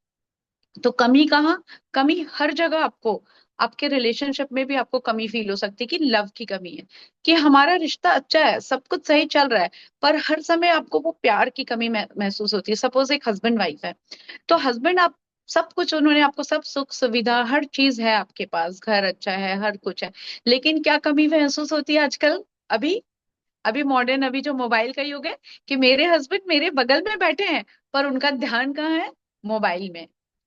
तो कमी कहाँ? कमी हर जगह आपको, आपके रिलेशनशिप में भी आपको कमी फील हो सकती है कि लव की कमी है, कि हमारा रिश्ता अच्छा है, सब कुछ सही चल रहा है, पर हर समय आपको वो प्यार की कमी महसूस होती है। सपोज एक हस्बैंड वाइफ है, तो हस्बैंड आप सब कुछ, उन्होंने आपको सब सुख सुविधा, हर चीज है आपके पास, घर अच्छा है, हर कुछ है, लेकिन क्या कमी महसूस होती है आजकल? अभी अभी मॉडर्न, अभी जो मोबाइल का युग है, कि मेरे हस्बैंड मेरे बगल में बैठे हैं, पर उनका ध्यान कहाँ है? मोबाइल में।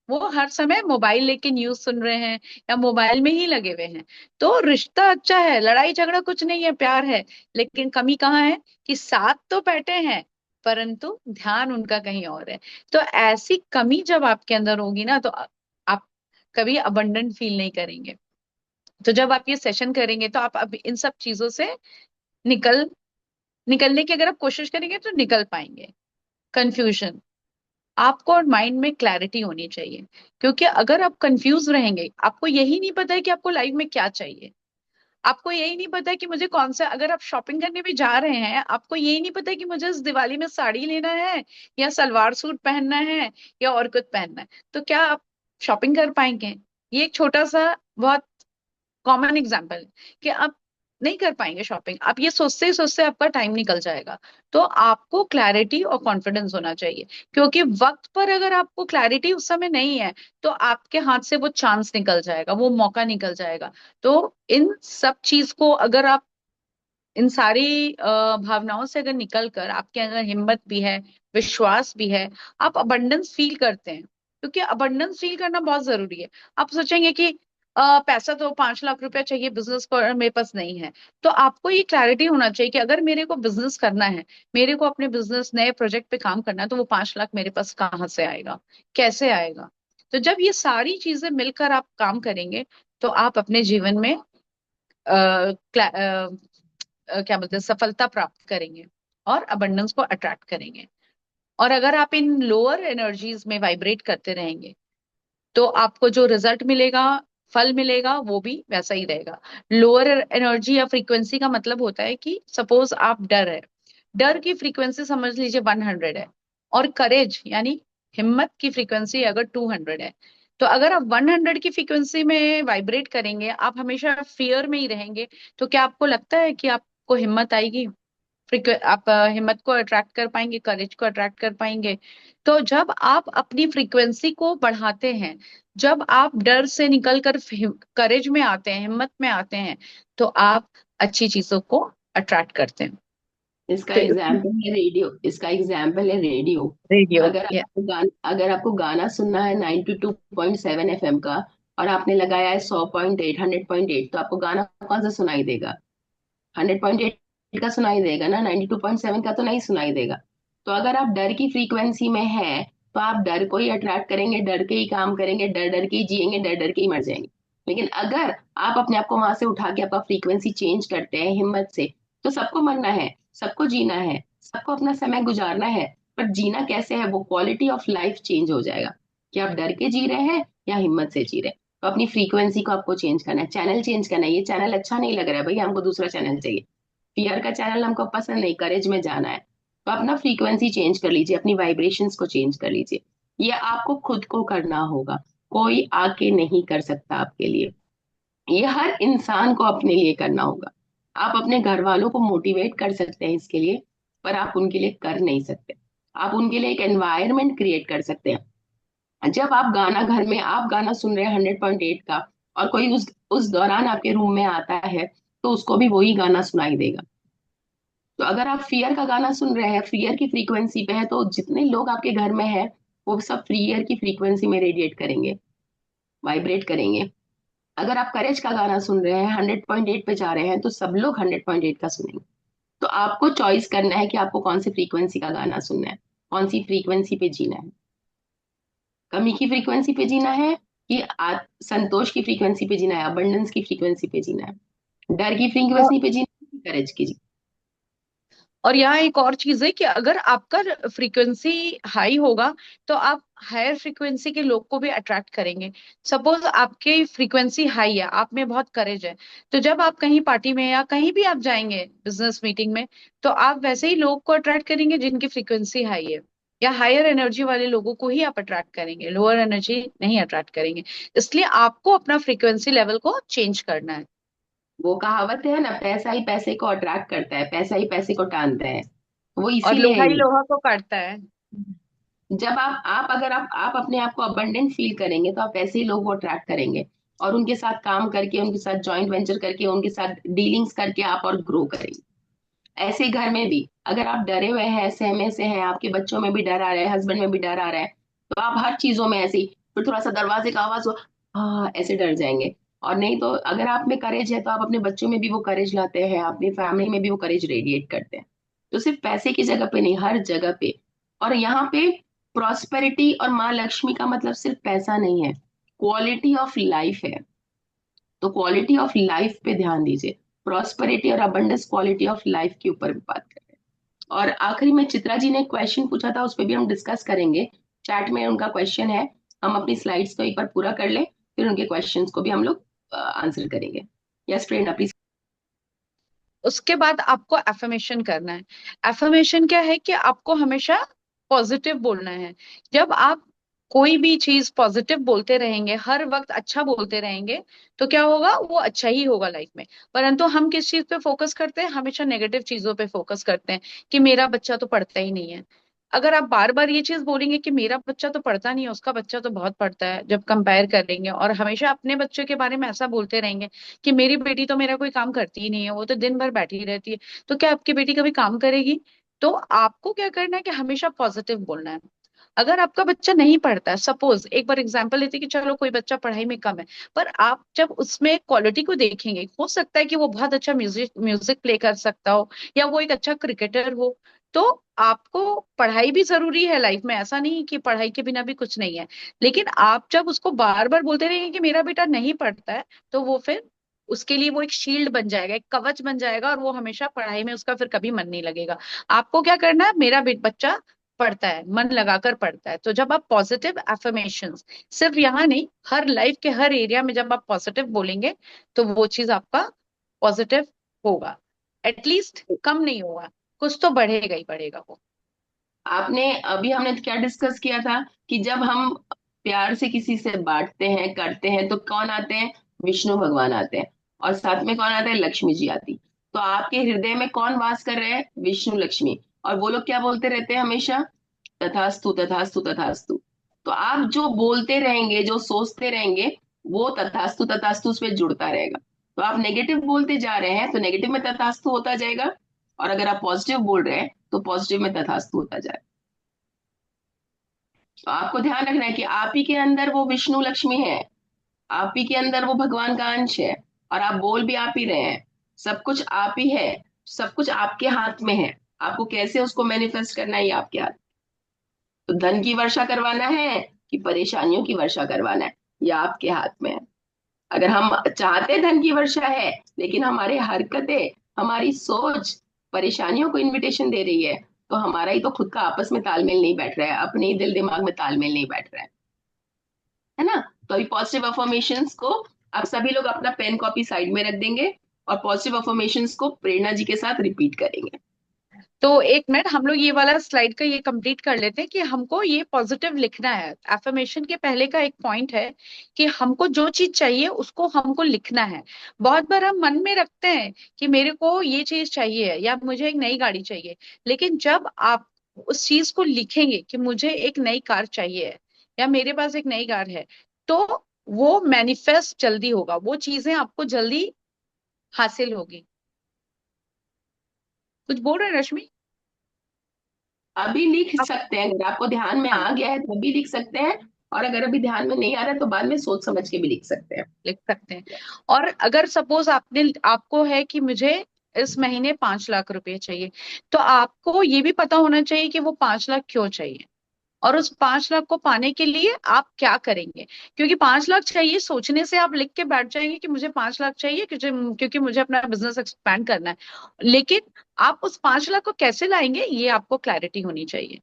वो हर समय मोबाइल लेके न्यूज सुन रहे हैं या मोबाइल में ही लगे हुए हैं। तो रिश्ता अच्छा है, लड़ाई झगड़ा कुछ नहीं है, प्यार है, लेकिन कमी कहाँ है? कि साथ तो बैठे हैं, परंतु ध्यान उनका कहीं और है। तो ऐसी कमी जब आपके अंदर होगी ना, तो आप कभी अबंडंट फील नहीं करेंगे। तो जब आप ये सेशन करेंगे, तो आप अब इन सब चीजों से निकल निकलने की अगर आप कोशिश करेंगे तो निकल पाएंगे। कंफ्यूजन, आपको और माइंड में क्लैरिटी होनी चाहिए। क्योंकि अगर आप कंफ्यूज रहेंगे, आपको यही नहीं पता है कि आपको लाइफ में क्या चाहिए, आपको यही नहीं पता है कि मुझे कौन सा, अगर आप शॉपिंग करने भी जा रहे हैं, आपको यही नहीं पता है कि मुझे इस दिवाली में साड़ी लेना है या सलवार सूट पहनना है या और कुछ पहनना है, तो क्या आप शॉपिंग कर पाएंगे? ये एक छोटा सा बहुत कॉमन एग्जाम्पल है कि आप नहीं कर पाएंगे शॉपिंग। आप ये सोचते ही सोचते आपका टाइम निकल जाएगा। तो आपको क्लैरिटी और कॉन्फिडेंस होना चाहिए। क्योंकि वक्त पर अगर आपको क्लैरिटी उस समय नहीं है, तो आपके हाथ से वो चांस निकल जाएगा, वो मौका निकल जाएगा। तो इन सब चीज को अगर आप, इन सारी भावनाओं से अगर निकल कर आपके अंदर हिम्मत भी है, विश्वास भी है, आप अबंडेंस फील करते हैं। क्योंकि अबंडेंस फील करना बहुत जरूरी है। आप सोचेंगे कि पैसा तो 5 लाख रुपया चाहिए बिजनेस पर, मेरे पास नहीं है। तो आपको ये क्लैरिटी होना चाहिए कि अगर मेरे को बिजनेस करना है, मेरे को अपने बिजनेस नए प्रोजेक्ट पे काम करना है, तो वो 5 लाख मेरे पास कहाँ से आएगा, कैसे आएगा? तो जब ये सारी चीजें मिलकर आप काम करेंगे, तो आप अपने जीवन में क्या बोलते हैं, सफलता प्राप्त करेंगे और अबंडेंस को अट्रैक्ट करेंगे। और अगर आप इन लोअर एनर्जीज में वाइब्रेट करते रहेंगे, तो आपको जो रिजल्ट मिलेगा, फल मिलेगा, वो भी वैसा ही रहेगा। लोअर एनर्जी या फ्रीक्वेंसी का मतलब होता है कि सपोज आप डर है, डर की फ्रीक्वेंसी समझ लीजिए 100 है, और करेज यानी हिम्मत की फ्रीक्वेंसी अगर 200 है, तो अगर आप 100 की फ्रीक्वेंसी में वाइब्रेट करेंगे, आप हमेशा फियर में ही रहेंगे, तो क्या आपको लगता है कि आपको हिम्मत आएगी? आप हिम्मत को अट्रैक्ट कर पाएंगे, करेज को अट्रैक्ट कर पाएंगे? तो जब आप अपनी फ्रीक्वेंसी को बढ़ाते हैं, जब आप डर से निकल कर करेज में आते हैं, हिम्मत में आते हैं, तो आप अच्छी चीजों को अट्रैक्ट करते हैं। इसका तो एग्जाम्पल है रेडियो, इसका एग्जाम्पल है रेडियो। रेडियो, अगर आपको गाना सुनना है 92.7 एफएम का, और आपने लगाया है 100.8, 100.8, तो आपको गाना कौन सा सुनाई देगा? 100.8 का सुनाई देगा ना, 92.7 का तो नहीं सुनाई देगा। तो अगर आप डर की फ्रीक्वेंसी में हैं, तो आप डर को ही अट्रैक्ट करेंगे, डर के ही काम करेंगे, डर डर के ही जिएंगे, डर डर के ही मर जाएंगे। लेकिन अगर आप अपने आप को वहां से उठा के आपका फ्रीक्वेंसी चेंज करते हैं हिम्मत से, तो सबको मरना है, सबको जीना है, सबको अपना समय गुजारना है, पर जीना कैसे है, वो क्वालिटी ऑफ लाइफ चेंज हो जाएगा कि आप डर के जी रहे हैं या हिम्मत से जी रहे हैं। तो अपनी फ्रीक्वेंसी को आपको चेंज करना है, चैनल चेंज करना है। ये चैनल अच्छा नहीं लग रहा है भैया, हमको दूसरा चैनल चाहिए। फियर का चैनल हमको पसंद नहीं, करेज में जाना है। तो अपना फ्रीक्वेंसी चेंज कर लीजिए, अपनी वाइब्रेशंस को चेंज कर लीजिए। ये आपको खुद को करना होगा, कोई आके नहीं कर सकता आपके लिए। ये हर इंसान को अपने लिए करना होगा। आप अपने घर वालों को मोटिवेट कर सकते हैं इसके लिए, पर आप उनके लिए कर नहीं सकते। आप उनके लिए एक एनवायरनमेंट क्रिएट कर सकते हैं। जब आप गाना, घर में आप गाना सुन रहे हैं 100.8 का, और कोई उस दौरान आपके रूम में आता है, तो उसको भी वही गाना सुनाई देगा। तो अगर आप फियर का गाना सुन रहे हैं, फियर की फ्रीक्वेंसी पे है, तो जितने लोग आपके घर में हैं, वो सब फियर की फ्रीक्वेंसी में रेडिएट करेंगे, वाइब्रेट करेंगे। अगर आप करेज का गाना सुन रहे हैं, 100.8 पे जा रहे हैं, तो सब लोग 100.8 का सुनेंगे। तो आपको चॉइस करना है कि आपको कौन सी फ्रीक्वेंसी का गाना सुनना है, कौन सी फ्रीक्वेंसी पे जीना है। कमी की फ्रीक्वेंसी पे जीना है कि संतोष की फ्रीक्वेंसी पे जीना है, अबंडेंस की फ्रीक्वेंसी पे जीना है, डर की तो फ्रीक्वेंसी पे जीना है, करेज की और यहाँ एक और चीज है कि अगर आपका फ्रीक्वेंसी हाई होगा तो आप हायर फ्रीक्वेंसी के लोग को भी अट्रैक्ट करेंगे। सपोज आपकी फ्रीक्वेंसी हाई है, आप में बहुत करेज है, तो जब आप कहीं पार्टी में या कहीं भी आप जाएंगे बिजनेस मीटिंग में, तो आप वैसे ही लोग को अट्रैक्ट करेंगे जिनकी फ्रीक्वेंसी हाई है, या हायर एनर्जी वाले लोगों को ही आप अट्रैक्ट करेंगे, लोअर एनर्जी नहीं अट्रैक्ट करेंगे। इसलिए आपको अपना फ्रीक्वेंसी लेवल को चेंज करना है। वो कहावत है ना, पैसा ही पैसे को अट्रैक्ट करता है, पैसा ही पैसे को टानता है। वो और इसीलिए लोहा है ही ये। लोहा को काटता है। जब आप अगर आप अपने आप को अबंडेंट फील करेंगे तो आप वैसे ही लोगों को अट्रैक्ट करेंगे, और उनके साथ काम करके, उनके साथ जॉइंट वेंचर करके, उनके साथ डीलिंग्स करके आप और ग्रो करेंगे। ऐसे ही घर में भी अगर आप डरे हुए हैं, सहमे से हैं, आपके बच्चों में भी डर आ रहा है, हस्बैंड में भी डर आ रहा है, तो आप हर चीजों में ऐसे ही, फिर थोड़ा सा दरवाजे का आवाज हो, हाँ ऐसे डर जाएंगे। और नहीं तो अगर आप में करेज है तो आप अपने बच्चों में भी वो करेज लाते हैं, अपनी फैमिली में भी वो करेज रेडिएट करते हैं। तो सिर्फ पैसे की जगह पे नहीं, हर जगह पे। और यहाँ पे प्रॉस्पेरिटी और माँ लक्ष्मी का मतलब सिर्फ पैसा नहीं है, क्वालिटी ऑफ लाइफ है। तो क्वालिटी ऑफ लाइफ पे ध्यान दीजिए। प्रॉस्पेरिटी और अबंडेंस क्वालिटी ऑफ लाइफ के ऊपर भी बात कर रहे हैं। और आखिरी में चित्रा जी ने क्वेश्चन पूछा था, उस पर भी हम डिस्कस करेंगे। चैट में उनका क्वेश्चन है, हम अपनी स्लाइड्स को एक बार पूरा कर लें, फिर उनके क्वेश्चंस को भी हम लोग आंसर करेंगे। Yes Prerna please. उसके बाद आपको एफर्मेशन करना है। एफर्मेशन क्या है कि आपको हमेशा पॉजिटिव बोलना है। जब आप कोई भी चीज पॉजिटिव बोलते रहेंगे, हर वक्त अच्छा बोलते रहेंगे, तो क्या होगा, वो अच्छा ही होगा लाइफ में। परंतु हम किस चीज पे फोकस करते हैं, हमेशा नेगेटिव चीजों पे फोकस करते हैं कि मेरा बच्चा तो पढ़ता ही नहीं है। अगर आप बार बार ये चीज बोलेंगे कि मेरा बच्चा तो पढ़ता नहीं है, उसका बच्चा तो बहुत पढ़ता है, जब कंपेयर करेंगे, और हमेशा अपने बच्चे के बारे में ऐसा बोलते रहेंगे कि मेरी बेटी तो मेरा कोई काम करती ही नहीं है, वो तो दिन भर बैठी रहती है, तो क्या आपकी बेटी कभी काम करेगी? तो आपको क्या करना है कि हमेशा पॉजिटिव बोलना है। अगर आपका बच्चा नहीं पढ़ता है, सपोज एक बार एग्जांपल लेते हैं कि चलो कोई बच्चा पढ़ाई में कम है, पर आप जब उसमें क्वालिटी को देखेंगे, हो सकता है कि वो बहुत अच्छा म्यूजिक म्यूजिक प्ले कर सकता हो, या वो एक अच्छा क्रिकेटर हो। तो आपको पढ़ाई भी जरूरी है लाइफ में, ऐसा नहीं कि पढ़ाई के बिना भी कुछ नहीं है। लेकिन आप जब उसको बार बार बोलते रहेंगे कि मेरा बेटा नहीं पढ़ता है, तो वो फिर उसके लिए वो एक शील्ड बन जाएगा, एक कवच बन जाएगा, और वो हमेशा पढ़ाई में उसका फिर कभी मन नहीं लगेगा। आपको क्या करना है, मेरा बच्चा पढ़ता है, मन लगाकर पढ़ता है। तो जब आप पॉजिटिव एफर्मेशंस, सिर्फ यहाँ नहीं, हर लाइफ के हर एरिया में जब आप पॉजिटिव बोलेंगे, तो वो चीज आपका पॉजिटिव होगा। एटलीस्ट कम नहीं होगा, कुछ तो बढ़ेगा ही बढ़ेगा वो। आपने अभी हमने क्या डिस्कस किया था कि जब हम प्यार से किसी से बांटते हैं, करते हैं, तो कौन आते हैं? विष्णु भगवान आते हैं। और साथ में कौन आता है? लक्ष्मी जी आती। तो आपके हृदय में कौन वास कर रहे हैं? विष्णु लक्ष्मी। और वो लोग क्या बोलते रहते हैं हमेशा? तथास्तु तथास्तु तथास्तु। तो आप जो बोलते रहेंगे, जो सोचते रहेंगे, वो तथास्तु तथास्तु उस पे जुड़ता रहेगा। तो आप नेगेटिव बोलते जा रहे हैं तो नेगेटिव में तथास्तु होता जाएगा, और अगर आप पॉजिटिव बोल रहे हैं तो पॉजिटिव में तथास्तु होता जाएगा। तो आपको ध्यान रखना है कि आप ही के अंदर वो विष्णु लक्ष्मी है, आप ही के अंदर वो भगवान का अंश है, और आप बोल भी आप ही रहे हैं। सब कुछ आप ही है, सब कुछ आपके हाथ में है। आपको कैसे उसको मैनिफेस्ट करना है, ये आपके हाथ। तो धन की वर्षा करवाना है कि परेशानियों की वर्षा करवाना है, ये आपके हाथ में है। अगर हम चाहते धन की वर्षा है, लेकिन हमारे हरकतें, हमारी सोच परेशानियों को इनविटेशन दे रही है, तो हमारा ही तो खुद का आपस में तालमेल नहीं बैठ रहा है, अपने ही दिल दिमाग में तालमेल नहीं बैठ रहा है ना। तो अभी पॉजिटिव अफर्मेशंस को आप सभी लोग अपना पेन कॉपी साइड में रख देंगे, और पॉजिटिव अफर्मेशंस को प्रेरणा जी के साथ रिपीट करेंगे। तो एक मिनट, हम लोग ये वाला स्लाइड का ये कंप्लीट कर लेते हैं कि हमको ये पॉजिटिव लिखना है। एफर्मेशन के पहले का एक पॉइंट है कि हमको जो चीज चाहिए उसको हमको लिखना है। बहुत बार हम मन में रखते हैं कि मेरे को ये चीज चाहिए, या मुझे एक नई गाड़ी चाहिए, लेकिन जब आप उस चीज को लिखेंगे कि मुझे एक नई कार चाहिए, या मेरे पास एक नई कार है, तो वो मैनिफेस्ट जल्दी होगा, वो चीजें आपको जल्दी हासिल होगी। कुछ बोल रहे हैं रश्मि? अभी लिख आप, सकते हैं, अगर आपको ध्यान में हाँ, आ गया है तो अभी लिख सकते हैं, और अगर अभी ध्यान में नहीं आ रहा है तो बाद में सोच समझ के भी लिख सकते हैं। लिख सकते हैं। और अगर सपोज आपको है कि मुझे इस महीने 5 लाख रुपए चाहिए, तो आपको ये भी पता होना चाहिए कि वो 5 लाख क्यों चाहिए। और उस 5 लाख को पाने के लिए आप क्या करेंगे। क्योंकि 5 लाख चाहिए सोचने से आप लिख के बैठ जाएंगे कि मुझे 5 लाख चाहिए, क्योंकि मुझे अपना बिजनेस एक्सपैंड करना है। लेकिन आप उस 5 लाख को कैसे लाएंगे, ये आपको क्लैरिटी होनी चाहिए।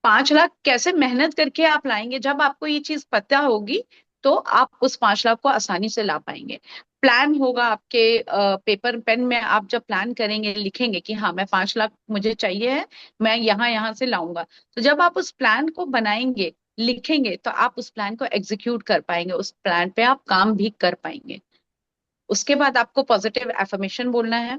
5 लाख कैसे मेहनत करके आप लाएंगे, जब आपको ये चीज पता होगी तो आप उस 5 लाख को आसानी से ला पाएंगे। प्लान होगा आपके पेपर पेन में, आप जब प्लान करेंगे लिखेंगे कि हाँ मैं 5 लाख मुझे चाहिए है, मैं यहाँ यहाँ से लाऊंगा। तो जब आप उस प्लान को बनाएंगे, लिखेंगे, तो आप उस प्लान को एग्जीक्यूट कर पाएंगे, उस प्लान पे आप काम भी कर पाएंगे। उसके बाद आपको पॉजिटिव एफर्मेशन बोलना है।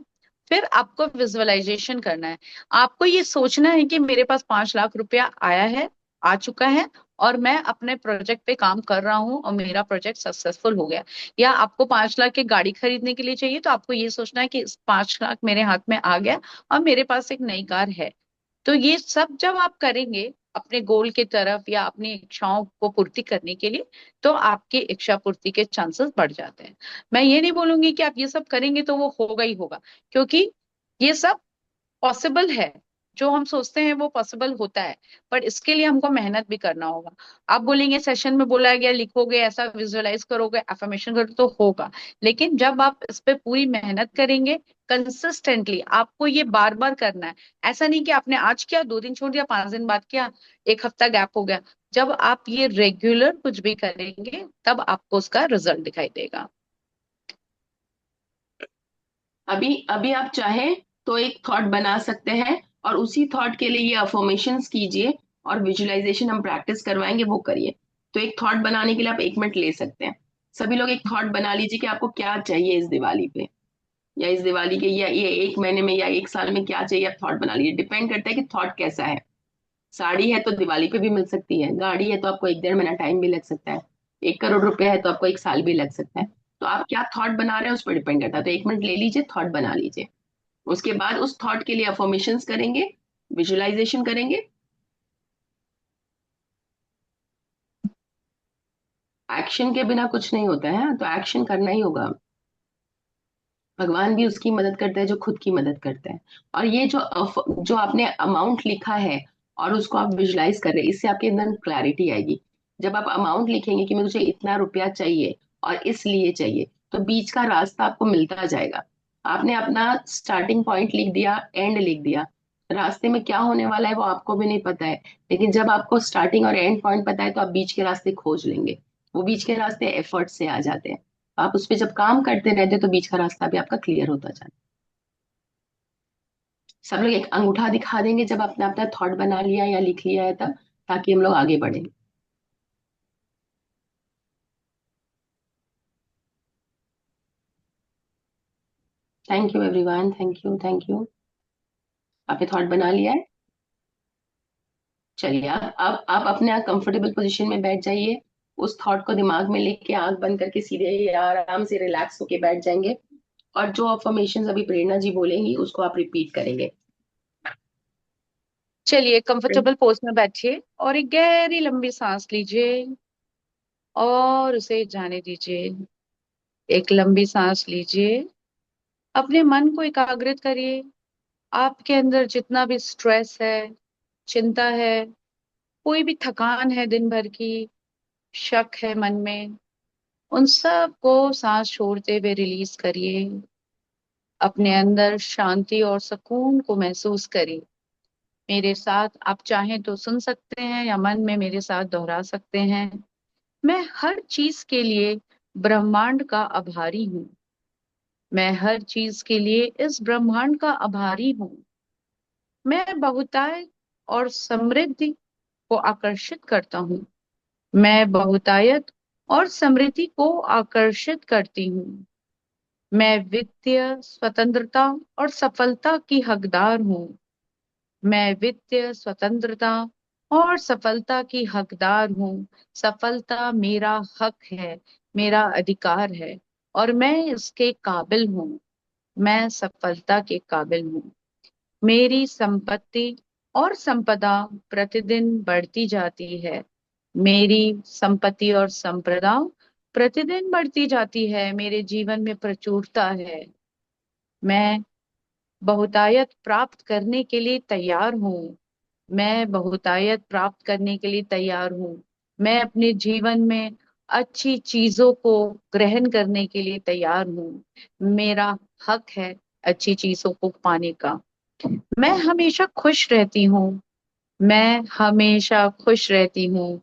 फिर आपको विजुअलाइजेशन करना है। आपको ये सोचना है कि मेरे पास 5 लाख रुपया आया है, आ चुका है, और मैं अपने प्रोजेक्ट पे काम कर रहा हूँ और मेरा प्रोजेक्ट सक्सेसफुल हो गया। या आपको 5 लाख की गाड़ी खरीदने के लिए चाहिए, तो आपको ये सोचना है कि इस 5 लाख मेरे हाथ में आ गया और मेरे पास एक नई कार है। तो ये सब जब आप करेंगे अपने गोल की तरफ या अपनी इच्छाओं को पूर्ति करने के लिए, तो आपकी इच्छा पूर्ति के चांसेस बढ़ जाते हैं। मैं ये नहीं बोलूंगी कि आप ये सब करेंगे तो वो होगा ही होगा, क्योंकि ये सब पॉसिबल है। जो हम सोचते हैं वो पॉसिबल होता है, पर इसके लिए हमको मेहनत भी करना होगा। आप बोलेंगे सेशन में बोला गया लिखोगे, ऐसा विजुअलाइज करोगे, अफर्मेशन करोगे तो होगा। लेकिन जब आप इस पे पूरी मेहनत करेंगे कंसिस्टेंटली, आपको ये बार बार करना है। ऐसा नहीं कि आपने आज किया, 2 दिन छोड़ दिया, 5 दिन बाद किया, एक हफ्ता गैप हो गया। जब आप ये रेगुलर कुछ भी करेंगे तब आपको उसका रिजल्ट दिखाई देगा। अभी अभी आप चाहें तो एक थॉट बना सकते हैं, और उसी थॉट के लिए ये अफर्मेशंस कीजिए, और विजुअलाइजेशन हम प्रैक्टिस करवाएंगे, वो करिए। तो एक थॉट बनाने के लिए आप 1 मिनट ले सकते हैं। सभी लोग एक थॉट बना लीजिए कि आपको क्या चाहिए इस दिवाली पे, या इस दिवाली के, या ये 1 महीने में, या 1 साल में क्या चाहिए, आप थॉट बना लीजिए। डिपेंड करता है कि थॉट कैसा है। साड़ी है तो दिवाली पे भी मिल सकती है, गाड़ी है तो आपको 1 डेढ़ महीना टाइम भी लग सकता है, 1 करोड़ रुपए है तो आपको 1 साल भी लग सकता है। तो आप क्या थॉट बना रहे हैं उस पर डिपेंड करता है। तो 1 मिनट ले लीजिए, थॉट बना लीजिए। उसके बाद उस थॉट के लिए अफर्मेशंस करेंगे, विजुअलाइजेशन करेंगे। एक्शन के बिना कुछ नहीं होता है, तो एक्शन करना ही होगा। भगवान भी उसकी मदद करता है जो खुद की मदद करता है। और ये जो आपने अमाउंट लिखा है और उसको आप विजुलाइज कर रहे हैं, इससे आपके अंदर क्लैरिटी आएगी। जब आप अमाउंट लिखेंगे कि मुझे इतना रुपया चाहिए और इसलिए चाहिए, तो बीच का रास्ता आपको मिलता जाएगा। आपने अपना स्टार्टिंग पॉइंट लिख दिया, एंड लिख दिया, रास्ते में क्या होने वाला है वो आपको भी नहीं पता है। लेकिन जब आपको स्टार्टिंग और एंड पॉइंट पता है, तो आप बीच के रास्ते खोज लेंगे। वो बीच के रास्ते एफर्ट से आ जाते हैं। आप उस पर जब काम करते रहते, तो बीच का रास्ता भी आपका क्लियर होता जाता है। सब लोग एक अंगूठा दिखा देंगे जब आपने अपना थॉट बना लिया या लिख लिया है तब, ताकि हम लोग आगे बढ़े। Thank you everyone, thank you, thank you. आपने थॉट बना लिया है? चलिए, आप अपने कंफर्टेबल पोजीशन में बैठ जाइए। उस थॉट को दिमाग में लेके आंख बंद करके सीधे या आराम से रिलैक्स होके बैठ जाएंगे, और जो अफर्मेशन अभी प्रेरणा जी बोलेंगी उसको आप रिपीट करेंगे। चलिए कंफर्टेबल पोज में बैठिए और एक गहरी लंबी सांस लीजिए और उसे जाने दीजिए। एक लंबी सांस लीजिए, अपने मन को एकाग्रित करिए। आपके अंदर जितना भी स्ट्रेस है, चिंता है, कोई भी थकान है दिन भर की, शक है मन में, उन सब को सांस छोड़ते हुए रिलीज करिए। अपने अंदर शांति और सुकून को महसूस करिए। मेरे साथ आप चाहें तो सुन सकते हैं या मन में मेरे साथ दोहरा सकते हैं। मैं हर चीज के लिए ब्रह्मांड का आभारी हूँ। मैं हर चीज के लिए इस ब्रह्मांड का आभारी हूँ। मैं बहुतायत और समृद्धि को आकर्षित करता हूँ। मैं बहुतायत और समृद्धि को आकर्षित करती हूँ। मैं वित्तीय स्वतंत्रता और सफलता की हकदार हूँ। मैं वित्तीय स्वतंत्रता और सफलता की हकदार हूँ। सफलता मेरा हक है, मेरा अधिकार है, और मैं इसके काबिल हूँ। मैं सफलता के काबिल हूँ। मेरी संपत्ति और संपदा प्रतिदिन बढ़ती जाती है। मेरी संपत्ति और संपदा प्रतिदिन बढ़ती जाती है। मेरे जीवन में प्रचुरता है। मैं बहुतायत प्राप्त करने के लिए तैयार हूँ। मैं बहुतायत प्राप्त करने के लिए तैयार हूँ। मैं अपने जीवन में अच्छी चीजों को ग्रहण करने के लिए तैयार हूँ। मेरा हक है अच्छी चीजों को पाने का। मैं हमेशा खुश रहती हूँ। मैं हमेशा खुश रहती हूँ।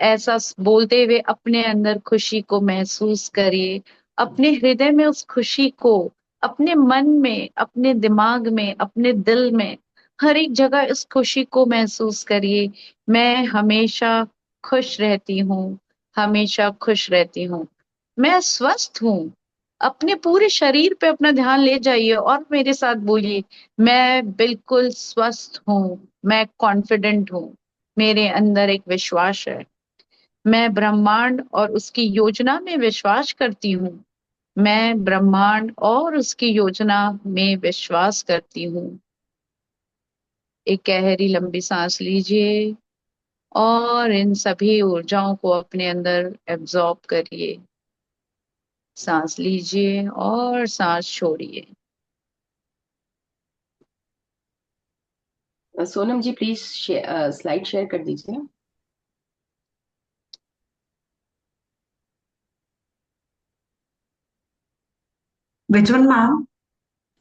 ऐसा बोलते हुए अपने अंदर खुशी को महसूस करिए। अपने हृदय में उस खुशी को, अपने मन में, अपने दिमाग में, अपने दिल में, हर एक जगह इस खुशी को महसूस करिए। मैं हमेशा खुश रहती हूँ। हमेशा खुश रहती हूँ। मैं स्वस्थ हूँ। अपने पूरे शरीर पे अपना ध्यान ले जाइए और मेरे साथ बोलिए, मैं बिल्कुल स्वस्थ हूँ। मैं कॉन्फिडेंट हूँ। मेरे अंदर एक विश्वास है। मैं ब्रह्मांड और उसकी योजना में विश्वास करती हूँ। मैं ब्रह्मांड और उसकी योजना में विश्वास करती हूँ। एक गहरी लंबी सांस लीजिए और इन सभी ऊर्जाओं को अपने अंदर एब्जॉर्ब करिए। सांस लीजिए और सांस छोड़िए। सोनम जी प्लीज स्लाइड शेयर कर दीजिए। Which one, ma'am?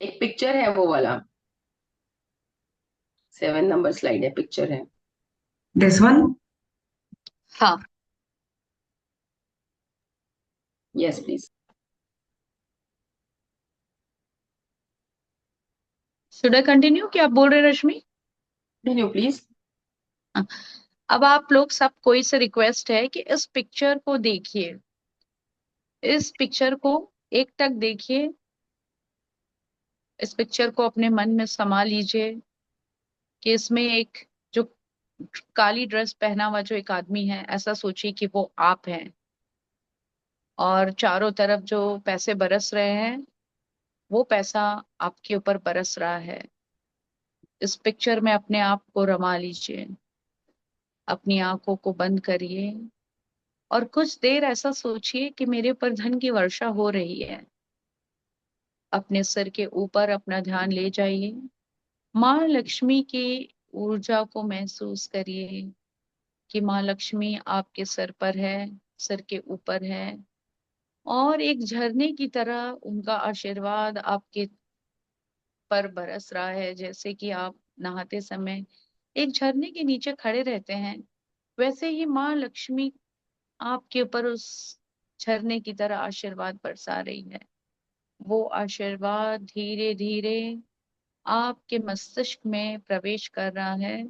एक पिक्चर है वो वाला, 7 नंबर स्लाइड है, पिक्चर है। This one? हाँ। Yes please. Should I continue? क्या आप बोल रहे हैं रश्मि? Continue please. हाँ। अब आप लोग सब कोई से रिक्वेस्ट है कि इस पिक्चर को देखिए। इस पिक्चर को एक टक देखिए। इस पिक्चर को अपने मन में समा लीजिए कि इसमें एक जो काली ड्रेस पहना हुआ जो एक आदमी है, ऐसा सोचिए कि वो आप हैं। और चारों तरफ जो पैसे बरस रहे हैं, वो पैसा आपके ऊपर बरस रहा है। इस पिक्चर में अपने आप को रमा लीजिए। अपनी आंखों को बंद करिए और कुछ देर ऐसा सोचिए कि मेरे ऊपर धन की वर्षा हो रही है। अपने सिर के ऊपर अपना ध्यान ले जाइए। माँ लक्ष्मी की ऊर्जा को महसूस करिए कि माँ लक्ष्मी आपके सर पर है, सिर के ऊपर है। और एक झरने की तरह उनका आशीर्वाद आपके पर बरस रहा है। जैसे कि आप नहाते समय एक झरने के नीचे खड़े रहते हैं, वैसे ही माँ लक्ष्मी आपके ऊपर उस झरने की तरह आशीर्वाद बरसा रही है। वो आशीर्वाद धीरे धीरे आपके मस्तिष्क में प्रवेश कर रहा है।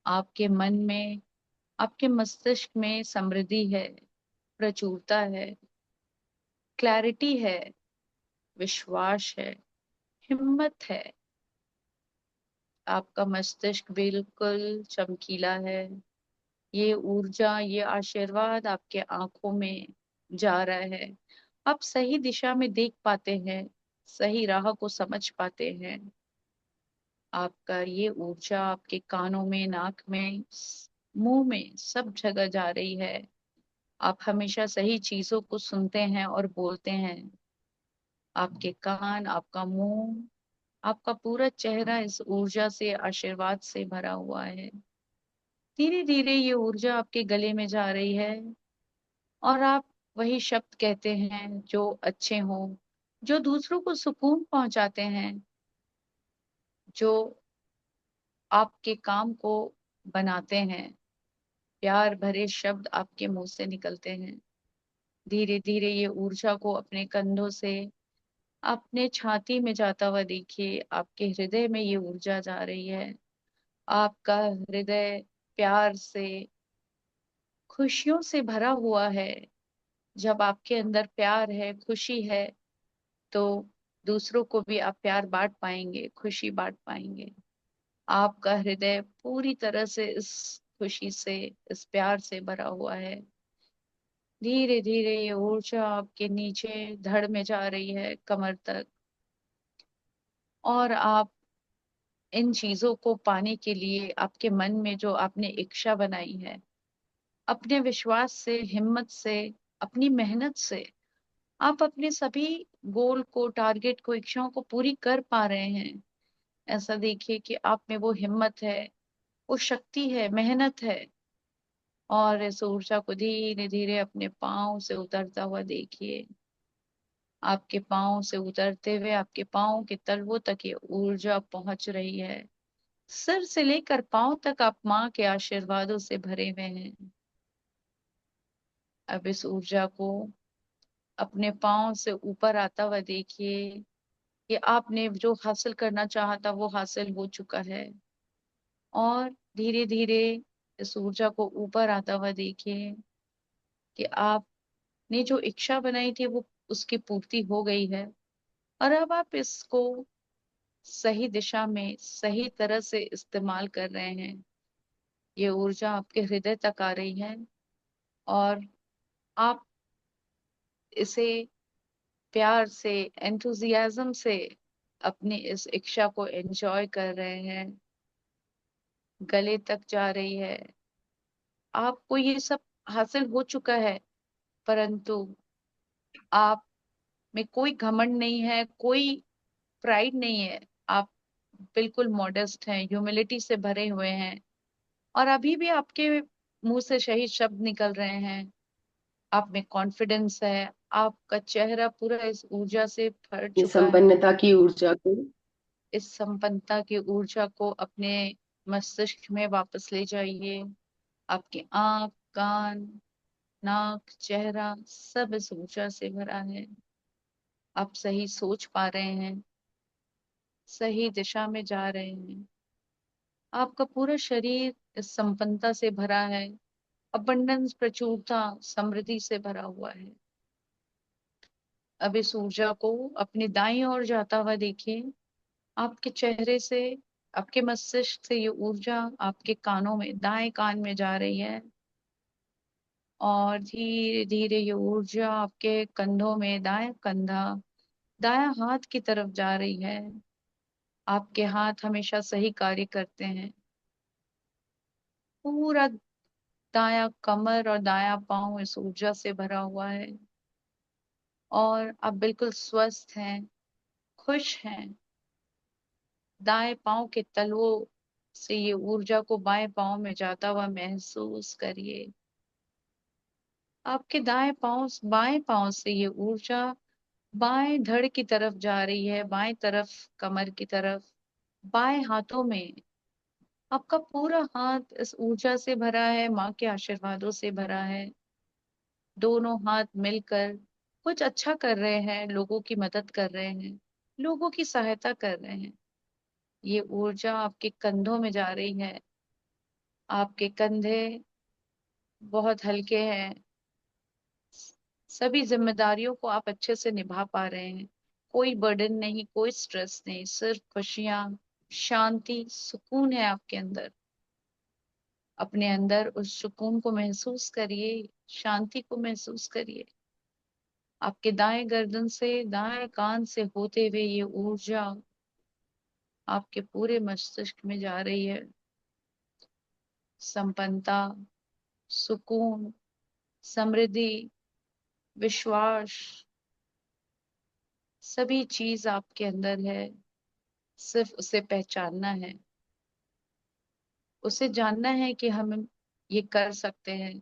आपके मन में, आपके मस्तिष्क में समृद्धि है, प्रचुरता है, क्लैरिटी है, विश्वास है, हिम्मत है। आपका मस्तिष्क बिल्कुल चमकीला है। ये ऊर्जा, ये आशीर्वाद आपके आंखों में जा रहा है। आप सही दिशा में देख पाते हैं, सही राह को समझ पाते हैं। आपका ये ऊर्जा आपके कानों में, नाक में, मुंह में, सब जगह जा रही है। आप हमेशा सही चीजों को सुनते हैं और बोलते हैं। आपके कान, आपका मुंह, आपका पूरा चेहरा इस ऊर्जा से, आशीर्वाद से भरा हुआ है। धीरे धीरे ये ऊर्जा आपके गले में जा रही है और आप वही शब्द कहते हैं जो अच्छे हों, जो दूसरों को सुकून पहुंचाते हैं, जो आपके काम को बनाते हैं। प्यार भरे शब्द आपके मुंह से निकलते हैं। धीरे धीरे ये ऊर्जा को अपने कंधों से अपने छाती में जाता हुआ देखिए। आपके हृदय में ये ऊर्जा जा रही है। आपका हृदय प्यार से, खुशियों से भरा हुआ है। जब आपके अंदर प्यार है, खुशी है, तो दूसरों को भी आप प्यार बांट पाएंगे, खुशी बांट पाएंगे। आपका हृदय पूरी तरह से इस खुशी से, इस प्यार से भरा हुआ है। धीरे धीरे ये ऊर्जा आपके नीचे धड़ में जा रही है, कमर तक। और आप इन चीजों को पाने के लिए आपके मन में जो आपने इच्छा बनाई है, अपने विश्वास से, हिम्मत से, अपनी मेहनत से आप अपने सभी गोल को, टारगेट को, इच्छाओं को पूरी कर पा रहे हैं। ऐसा देखिए कि आप में वो हिम्मत है, वो शक्ति है, मेहनत है। और इस ऊर्जा को धीरे धीरे अपने पाँव से उतरता हुआ देखिए। आपके पाँव से उतरते हुए आपके पाँव के तलवों तक ये ऊर्जा पहुंच रही है। सिर से लेकर पाँव तक आप माँ के आशीर्वादों से भरे हुए हैं। अब इस ऊर्जा को अपने पाँव से ऊपर आता हुआ देखिए कि आपने जो हासिल करना चाहा था वो हासिल हो चुका है। और धीरे धीरे इस ऊर्जा को ऊपर आता हुआ देखिए कि आपने जो इच्छा बनाई थी वो उसकी पूर्ति हो गई है। और अब आप इसको सही दिशा में सही तरह से इस्तेमाल कर रहे हैं। ये ऊर्जा आपके हृदय तक आ रही है और आप इसे प्यार से, एंथुजियाज्म से अपनी इस इच्छा को एंजॉय कर रहे हैं। गले तक जा रही है। आपको ये सब हासिल हो चुका है, परंतु आप में कोई घमंड नहीं है, कोई प्राइड नहीं है। आप बिल्कुल मॉडेस्ट हैं, ह्यूमिलिटी से भरे हुए हैं। और अभी भी आपके मुंह से सही शब्द निकल रहे हैं। आप में कॉन्फिडेंस है। आपका चेहरा पूरा इस ऊर्जा से भर ये चुका है। संपन्नता की ऊर्जा को इस संपन्नता की ऊर्जा को अपने मस्तिष्क में वापस ले जाइए। आपकी आंख, कान, नाक, चेहरा सब इस ऊर्जा से भरा है। आप सही सोच पा रहे हैं, सही दिशा में जा रहे हैं। आपका पूरा शरीर इस संपन्नता से भरा है। अबंडेंस, प्रचुरता, समृद्धि से भरा हुआ है। अब इस ऊर्जा को अपनी दाईं ओर जाता हुआ देखिए। आपके चेहरे से, आपके मस्तिष्क से ये ऊर्जा आपके कानों में, दाएं कान में जा रही है। और धीरे धीरे ये ऊर्जा आपके कंधों में, दाएं कंधा, दायां हाथ की तरफ जा रही है। आपके हाथ हमेशा सही कार्य करते हैं। पूरा दायां कमर और दायां पांव इस ऊर्जा से भरा हुआ है। और आप बिल्कुल स्वस्थ हैं, खुश हैं। दाएं पांव के तलवों से ये ऊर्जा को बाएं पांव में जाता हुआ महसूस करिए। आपके बाएं पांव से ये ऊर्जा बाएं धड़ की तरफ जा रही है, बाएं तरफ कमर की तरफ। बाएं हाथों में आपका पूरा हाथ इस ऊर्जा से भरा है, माँ के आशीर्वादों से भरा है। दोनों हाथ मिलकर कुछ अच्छा कर रहे हैं, लोगों की मदद कर रहे हैं, लोगों की सहायता कर रहे हैं। ये ऊर्जा आपके कंधों में जा रही है। आपके कंधे बहुत हल्के हैं। सभी जिम्मेदारियों को आप अच्छे से निभा पा रहे हैं। कोई बर्डन नहीं, कोई स्ट्रेस नहीं, सिर्फ खुशियां, शांति, सुकून है आपके अंदर। अपने अंदर उस सुकून को महसूस करिए, शांति को महसूस करिए। आपके दाएं गर्दन से, दाएं कान से होते हुए ये ऊर्जा आपके पूरे मस्तिष्क में जा रही है। संपन्नता, सुकून, समृद्धि, विश्वास, सभी चीज आपके अंदर है। सिर्फ उसे पहचानना है, उसे जानना है कि हम ये कर सकते हैं।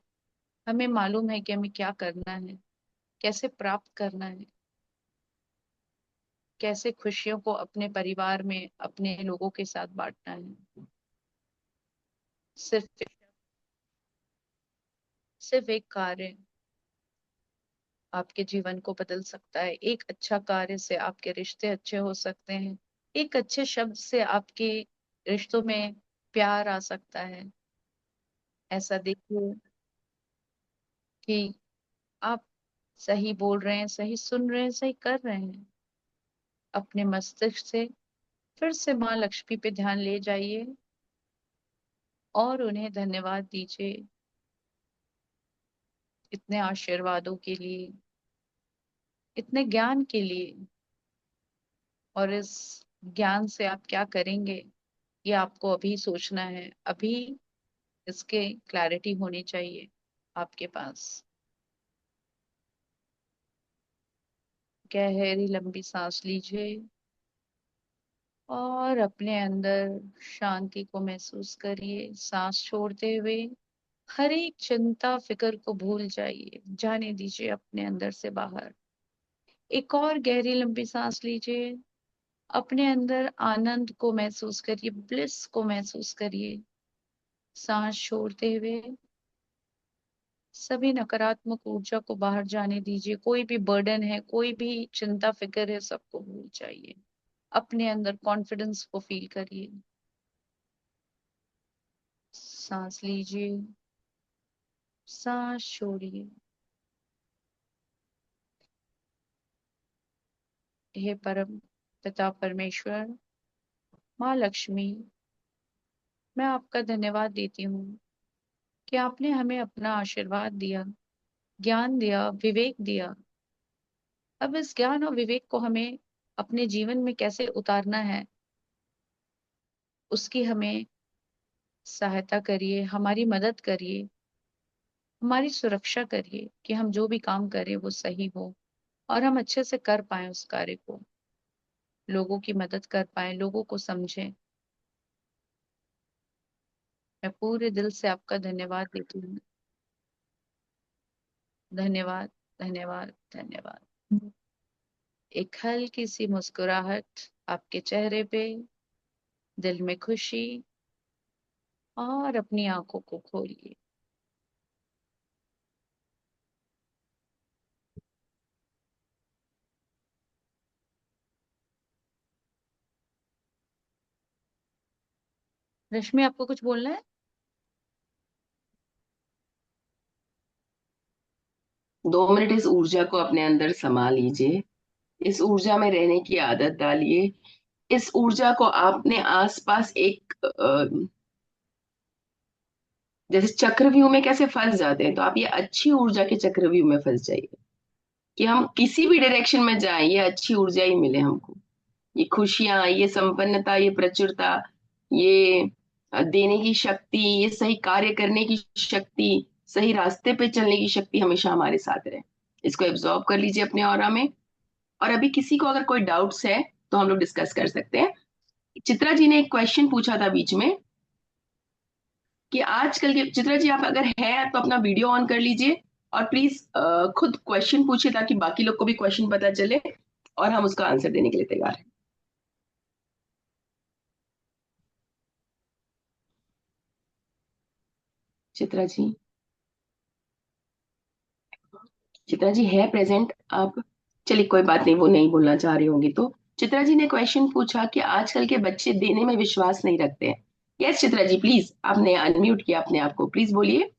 हमें मालूम है कि हमें क्या करना है, कैसे प्राप्त करना है, कैसे खुशियों को अपने परिवार में, अपने लोगों के साथ बांटना है। सिर्फ सिर्फ एक कार्य आपके जीवन को बदल सकता है। एक अच्छा कार्य से आपके रिश्ते अच्छे हो सकते हैं। एक अच्छे शब्द से आपके रिश्तों में प्यार आ सकता है। ऐसा देखिए कि आप सही बोल रहे हैं, सही सुन रहे हैं, सही कर रहे हैं। अपने मस्तिष्क से फिर से माँ लक्ष्मी पे ध्यान ले जाइए और उन्हें धन्यवाद दीजिए इतने आशीर्वादों के लिए, इतने ज्ञान के लिए। और इस ज्ञान से आप क्या करेंगे, ये आपको अभी सोचना है। अभी इसके क्लैरिटी होनी चाहिए आपके पास। गहरी लंबी सांस लीजिए और अपने अंदर शांति को महसूस करिए। सांस छोड़ते हुए हर एक चिंता फिक्र को भूल जाइए, जाने दीजिए अपने अंदर से बाहर। एक और गहरी लंबी सांस लीजिए। अपने अंदर आनंद को महसूस करिए, ब्लिस को महसूस करिए। सांस छोड़ते हुए सभी नकारात्मक ऊर्जा को बाहर जाने दीजिए। कोई भी बर्डन है, कोई भी चिंता फिक्र है, सबको भूल जाइए। अपने अंदर कॉन्फिडेंस को फील करिए। सांस लीजिए, सांस छोड़िए। हे परम पिता परमेश्वर, माँ लक्ष्मी, मैं आपका धन्यवाद देती हूँ कि आपने हमें अपना आशीर्वाद दिया, ज्ञान दिया, विवेक दिया। अब इस ज्ञान और विवेक को हमें अपने जीवन में कैसे उतारना है, उसकी हमें सहायता करिए, हमारी मदद करिए, हमारी सुरक्षा करिए कि हम जो भी काम करें वो सही हो और हम अच्छे से कर पाए उस कार्य को, लोगों की मदद कर पाए, लोगों को समझें। मैं पूरे दिल से आपका धन्यवाद देती हूँ। धन्यवाद, धन्यवाद, धन्यवाद। एक हल्की सी मुस्कुराहट आपके चेहरे पे, दिल में खुशी, और अपनी आंखों को खोलिए। रश्मि, आपको कुछ बोलना है? 2 मिनट इस ऊर्जा को अपने अंदर समा लीजिए। इस ऊर्जा में रहने की आदत डालिए। इस ऊर्जा को आपने आसपास एक जैसे चक्रव्यूह में कैसे फंस जाते हैं, तो आप ये अच्छी ऊर्जा के चक्रव्यूह में फंस जाइए कि हम किसी भी डायरेक्शन में जाएं, ये अच्छी ऊर्जा ही मिले हमको। ये खुशियां, ये संपन्नता, ये प्रचुरता, ये देने की शक्ति, ये सही कार्य करने की शक्ति, सही रास्ते पे चलने की शक्ति हमेशा हमारे साथ रहे। इसको एब्जॉर्ब कर लीजिए अपने ऑरा में। और अभी किसी को अगर कोई डाउट्स है तो हम लोग डिस्कस कर सकते हैं। चित्रा जी ने एक क्वेश्चन पूछा था बीच में कि आजकल के, चित्रा जी आप अगर है तो अपना वीडियो ऑन कर लीजिए और प्लीज खुद क्वेश्चन पूछिए ताकि बाकी लोग को भी क्वेश्चन पता चले और हम उसका आंसर देने के लिए तैयार हैं। चित्रा जी, चित्रा जी है प्रेजेंट आप? चलिए कोई बात नहीं, वो नहीं बोलना चाह रही होंगी तो। चित्रा जी ने क्वेश्चन पूछा कि आजकल के बच्चे देने में विश्वास नहीं रखते हैं। यस चित्रा जी, प्लीज, आपने अनम्यूट किया अपने आप को, प्लीज बोलिए।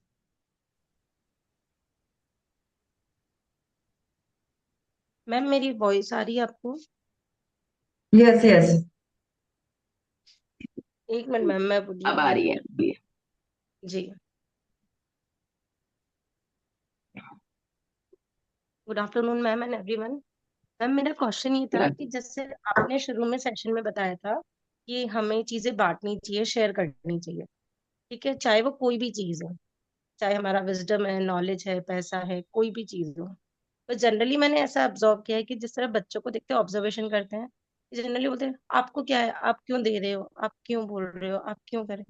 मैम मेरी वॉइस आ रही है आपको? Yes, yes. एक मिनट मैम, मैं अब आ म्यूट रही है, कर। बोलिए। जी, good afternoon ma'am and everyone. Ma'am मेरा क्वेश्चन ये था कि जैसे आपने शुरू में सेशन में बताया था कि हमें चीजें बांटनी चाहिए, शेयर करनी चाहिए, ठीक है, चाहे वो कोई भी चीज हो, चाहे हमारा विजडम है, नॉलेज है, पैसा है, कोई भी चीज हो। तो जनरली मैंने ऐसा ऑब्जर्व किया है कि जिस तरह बच्चों को देखते हैं, ऑब्जर्वेशन करते हैं, जनरली बोलते हैं आपको क्या है, आप क्यों दे रहे हो, आप क्यों बोल रहे हो, आप क्यों करें।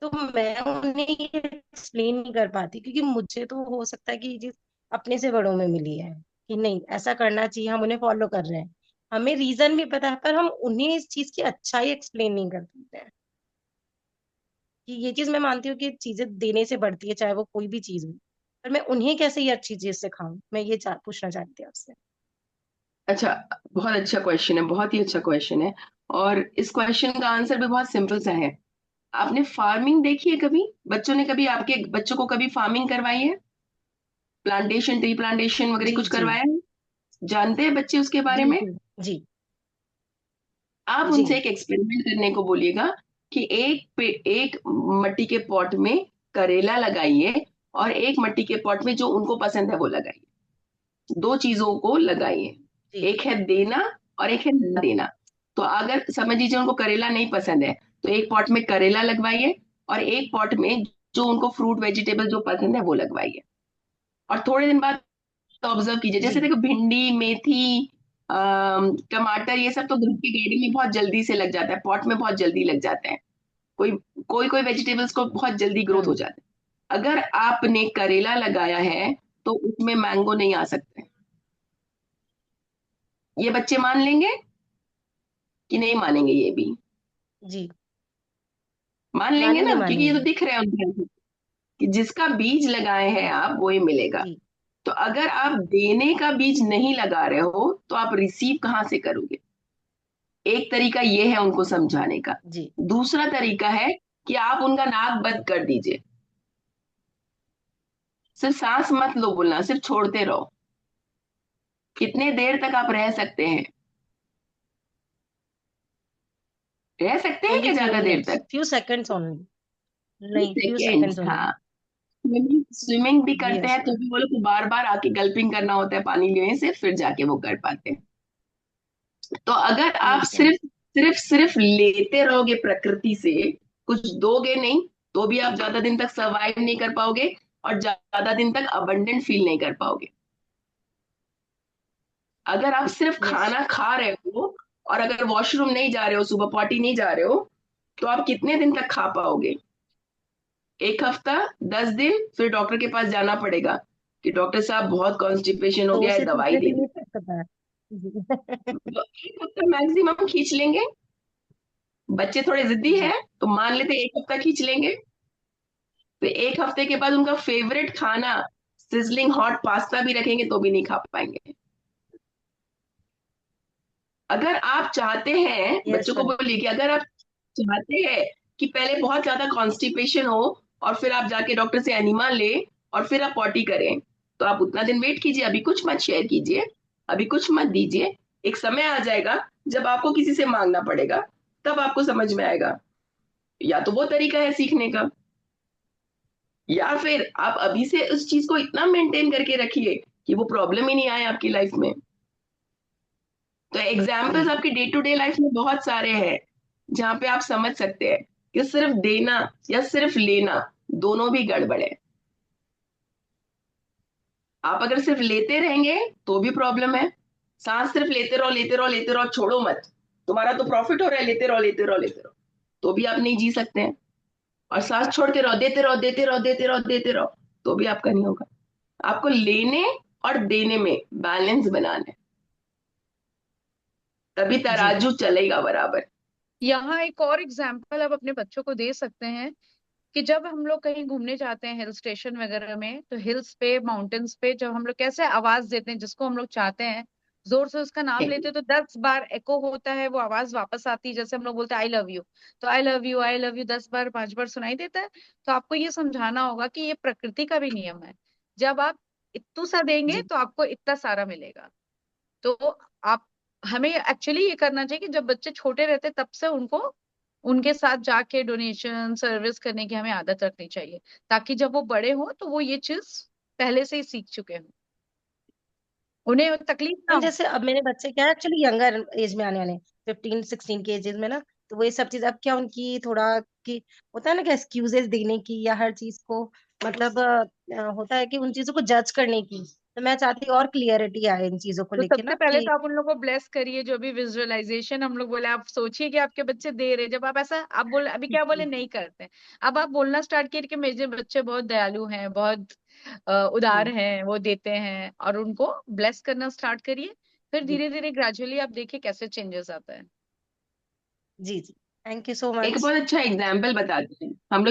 तो मैं उन्हें ये एक्सप्लेन नहीं कर पाती, क्योंकि मुझे तो हो सकता है कि ये चीज अपने से बड़ों में मिली है कि नहीं ऐसा करना चाहिए, हम उन्हें फॉलो कर रहे हैं, हमें रीजन भी पता है, पर हम उन्हें इस चीज की अच्छाई एक्सप्लेन नहीं कर पाते हैं। कि ये चीज मैं मानती हूँ कि चीजें देने से बढ़ती है, चाहे वो कोई भी चीज हो, पर मैं उन्हें कैसे ये अच्छी चीज सिखाऊं, मैं ये पूछना चाहती हूँ आपसे। अच्छा, बहुत अच्छा क्वेश्चन है, बहुत ही अच्छा क्वेश्चन है। और इस क्वेश्चन का आंसर भी बहुत सिंपल सा है। आपने फार्मिंग देखी है कभी? बच्चों ने कभी, आपके बच्चों को कभी फार्मिंग करवाई है? प्लांटेशन, ट्री प्लांटेशन वगैरह जी कुछ जी करवाया है? जानते हैं बच्चे उसके बारे जी में? जी जी आप जी उनसे एक एक्सपेरिमेंट करने को बोलिएगा कि एक मिट्टी के पॉट में करेला लगाइए और एक मिट्टी के पॉट में जो उनको पसंद है वो लगाइए। 2 चीजों को लगाइए, जी एक है देना और एक है न देना। तो अगर समझ लीजिए उनको करेला नहीं पसंद है तो एक पॉट में करेला लगवाइए और एक पॉट में जो उनको फ्रूट वेजिटेबल जो पसंद है वो लगवाइए। और थोड़े दिन बाद ऑब्जर्व कीजिए, जैसे जी देखो भिंडी, मेथी, टमाटर, ये सब तो घर की गार्डन में बहुत जल्दी से लग जाता है, पॉट में बहुत जल्दी लग जाता है। कोई कोई कोई वेजिटेबल्स को बहुत जल्दी ग्रोथ हो हम्म। जाता है। अगर आपने करेला लगाया है तो उसमें मैंगो नहीं आ सकते। ये बच्चे मान लेंगे कि नहीं मानेंगे? ये भी जी, मान लेंगे मानेंगे ना, क्योंकि ये तो मानेंगे। दिख रहा है उनको कि जिसका बीज लगाए हैं आप वो ही मिलेगा। जी तो अगर आप देने का बीज नहीं लगा रहे हो तो आप रिसीव कहाँ से करोगे? एक तरीका ये है उनको समझाने का। जी। दूसरा तरीका है कि आप उनका नाक बंद कर दीजिए, सिर्फ सांस मत लो, बोलना सिर्फ छोड़ते रहो। कितने देर तक आप रह सकते हैं? रह सकते हैं ओनली क्या फ्यू ज्यादा देर मिनट्स, तक? Few seconds only. नहीं, फ्यू सेकेंड्स, सेकंड्स ओनली। हाँ। स्विमिंग स्विमिंग भी करते यस। हैं तो भी वो लोग को बार बार आके गल्पिंग करना होता है पानी लेने से, फिर जाके वो कर पाते हैं। तो अगर आप मेक सिर्फ सेंस। सिर्फ सिर्फ लेते रहोगे प्रकृति से, कुछ दोगे नहीं, तो भी आप ज्यादा दिन तक सरवाइव नहीं कर पाओगे और ज्यादा दिन तक अबंडेंट फील नहीं कर पाओगे। अगर आप सिर्फ यस। खाना खा रहे हो और अगर वॉशरूम नहीं जा रहे हो, सुबह पॉटी नहीं जा रहे हो, तो आप कितने दिन तक खा पाओगे? एक हफ्ता, 10 दिन, फिर डॉक्टर के पास जाना पड़ेगा कि डॉक्टर साहब बहुत कॉन्स्टिपेशन हो दो गया है, से दवाई तीसरे दे दिन दी। ही तक पता है। जी। तो एक हफ्ता मैक्सिमम खींच लेंगे। बच्चे थोड़े जिद्दी जी। हैं तो मान लेते हैं एक हफ्ता खींच लेंगे। तो एक हफ्ते के बाद उनका फेवरेट खाना सिजलिंग हॉट पास्ता भी रखेंगे तो भी नहीं खा पाएंगे। अगर आप चाहते हैं, यस बच्चों को सर। बोलिए कि अगर आप चाहते हैं कि पहले बहुत ज्यादा कॉन्स्टिपेशन हो और फिर आप जाके डॉक्टर से एनिमा ले और फिर आप पॉटी करें, तो आप उतना दिन वेट कीजिए, अभी कुछ मत शेयर कीजिए, अभी कुछ मत दीजिए। एक समय आ जाएगा जब आपको किसी से मांगना पड़ेगा, तब आपको समझ में आएगा। या तो वो तरीका है सीखने का, या फिर आप अभी से उस चीज को इतना मेंटेन करके रखिए कि वो प्रॉब्लम ही नहीं आए आपकी लाइफ में। तो एग्जाम्पल्स जी आपकी डे टू डे लाइफ में बहुत सारे हैं जहाँ पे आप समझ सकते हैं कि सिर्फ देना या सिर्फ लेना, दोनों भी गड़बड़ है। आप अगर सिर्फ लेते रहेंगे तो भी प्रॉब्लम है। सांस सिर्फ लेते रहो लेते रहो लेते रहो, छोड़ो मत। तुम्हारा तो प्रॉफिट हो रहा है, लेते रहो लेते रहो लेते रहो, तो भी आप नहीं जी सकते हैं। और सांस छोड़ते रहो, देते रहो देते रहो देते रहो देते रहो, तो भी आपका नहीं होगा। आपको लेने और देने में बैलेंस बनाना है, तभी जी। तराजू चलेगा बराबर। यहाँ एक और एग्जाम्पल आप अपने बच्चों को दे सकते हैं कि जब हम लोग कहीं घूमने जाते हैं हिल स्टेशन वगैरह में, तो हिल्स पे माउंटेन्स पे जब हम लोग कैसे आवाज देते हैं जिसको हम लोग चाहते हैं, जोर से उसका नाम लेते हैं तो 10 बार एको होता है, वो आवाज वापस आती है। जैसे हम लोग बोलते हैं आई लव यू, तो I love you I love you 10 बार 5 बार सुनाई देता है। तो आपको ये समझाना होगा कि ये प्रकृति का भी नियम है। जब आप इतू सा देंगे जी तो आपको इतना सारा मिलेगा। तो आप हमें एक्चुअली ये करना चाहिए कि जब बच्चे छोटे रहते तब से उनको उनके साथ जाके डोनेशन सर्विस करने की हमें आदत रखनी चाहिए, ताकि जब वो बड़े हों तो वो ये चीज पहले से ही सीख चुके हों, उन्हें तकलीफ ना मैम, हो। जैसे अब मेरे बच्चे क्या है एक्चुअली यंगर एज में आने वाले, 15 16 के एज में ना, तो वो ये सब चीज अब क्या उनकी थोड़ा कि होता है ना कि एक्सक्यूजेस देने की या हर चीज को मतलब होता है कि उन चीजों को जज करने की। तो मैं चाहती हूँ और क्लियरिटी आए इन चीजों को तो लेके सबसे ना पहले कि तो आप उन लोगों को ब्लेस करिए, जो भी विजुअलाइजेशन हम लोग बोले, आप सोचिए कि आपके बच्चे दे रहे, जब आप ऐसा आप बोले अभी क्या बोले नहीं करते हैं, अब आप बोलना स्टार्ट किए कि मेरे बच्चे बहुत दयालु हैं, बहुत उदार जी हैं, वो देते हैं, और उनको ब्लेस करना स्टार्ट करिए। फिर जी धीरे धीरे ग्रेजुअली आप देखिए कैसे चेंजेस आता है। जी जी। थैंक यू सो एक मच। बहुत अच्छा एग्जाम्पल बताते हैं। हम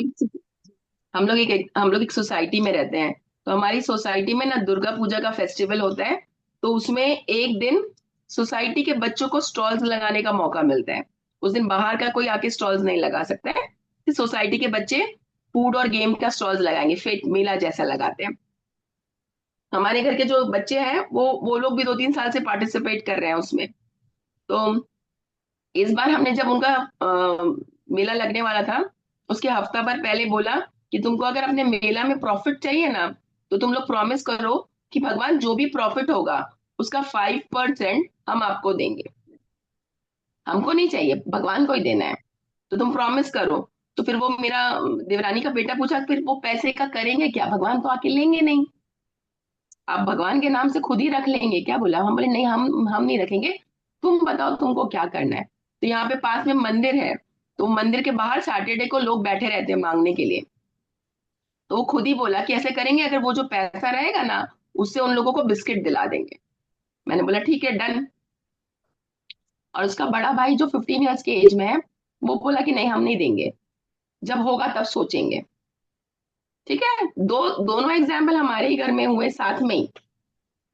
लोग एक सोसाइटी में रहते हैं। तो हमारी सोसाइटी में ना दुर्गा पूजा का फेस्टिवल होता है। तो उसमें एक दिन सोसाइटी के बच्चों को स्टॉल्स लगाने का मौका मिलता है। उस दिन बाहर का कोई आके स्टॉल्स नहीं लगा सकता है, सोसाइटी के बच्चे फूड और गेम का स्टॉल्स लगाएंगे, फेट मेला जैसा लगाते हैं। हमारे घर के जो बच्चे हैं वो लोग भी 2 3 साल से पार्टिसिपेट कर रहे हैं उसमें। तो इस बार हमने जब उनका मेला लगने वाला था, उसके हफ्ता भर पहले बोला कि तुमको अगर अपने मेला में प्रॉफिट चाहिए ना, तो तुम लोग प्रॉमिस करो कि भगवान जो भी प्रॉफिट होगा उसका 5% हम आपको देंगे। हमको नहीं चाहिए, भगवान को ही देना है। तो तुम प्रॉमिस करो। तो फिर वो मेरा देवरानी का बेटा पूछा, फिर वो पैसे का करेंगे क्या, भगवान तो आके लेंगे नहीं। आप भगवान के नाम से खुद ही रख लेंगे क्या? बोला। हम बोले नहीं, हम नहीं रखेंगे, तुम बताओ तुमको क्या करना है। तो यहाँ पे पास में मंदिर है, तो मंदिर के बाहर सैटरडे को लोग बैठे रहते हैं मांगने के लिए। तो वो खुद ही बोला कि ऐसे करेंगे, अगर वो जो पैसा रहेगा ना उससे उन लोगों को बिस्किट दिला देंगे। मैंने बोला ठीक है, डन। और उसका बड़ा भाई जो 15 ईयर्स के एज में है, वो बोला कि नहीं हम नहीं देंगे, जब होगा तब सोचेंगे। ठीक है, दोनों एग्जाम्पल हमारे ही घर में हुए साथ में ही,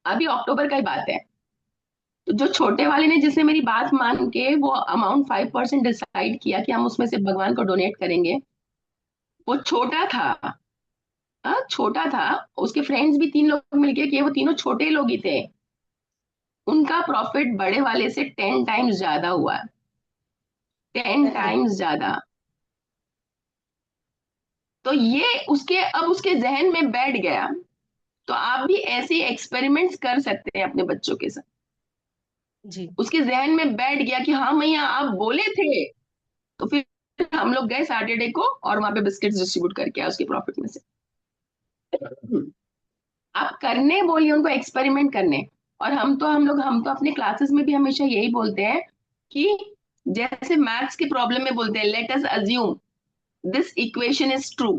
अभी अक्टूबर का ही बात है। तो जो छोटे वाले ने, जिसने मेरी बात मान के वो अमाउंट 5% डिसाइड किया कि हम उसमें से भगवान को डोनेट करेंगे, वो छोटा था। छोटा था। उसके फ्रेंड्स भी 3 लोग मिलके किए, वो तीनों छोटे लोग ही थे। उनका प्रॉफिट बड़े वाले से 10 टाइम्स ज्यादा हुआ। 10 टाइम्स ज्यादा। तो ये उसके अब उसके जहन में बैठ गया। तो आप भी ऐसे एक्सपेरिमेंट्स कर सकते हैं अपने बच्चों के साथ। जी उसके जहन में बैठ गया कि हाँ मैया आप बोले थे। तो फिर हम लोग गए सैटरडे को और वहां पे बिस्किट्स डिस्ट्रीब्यूट करके आए उसके प्रॉफिट में से। आप करने बोलिए उनको, एक्सपेरिमेंट करने। और हम तो अपने क्लासेस में भी हमेशा यही बोलते हैं कि जैसे मैथ्स के प्रॉब्लम में बोलते हैं let us assume this equation is true,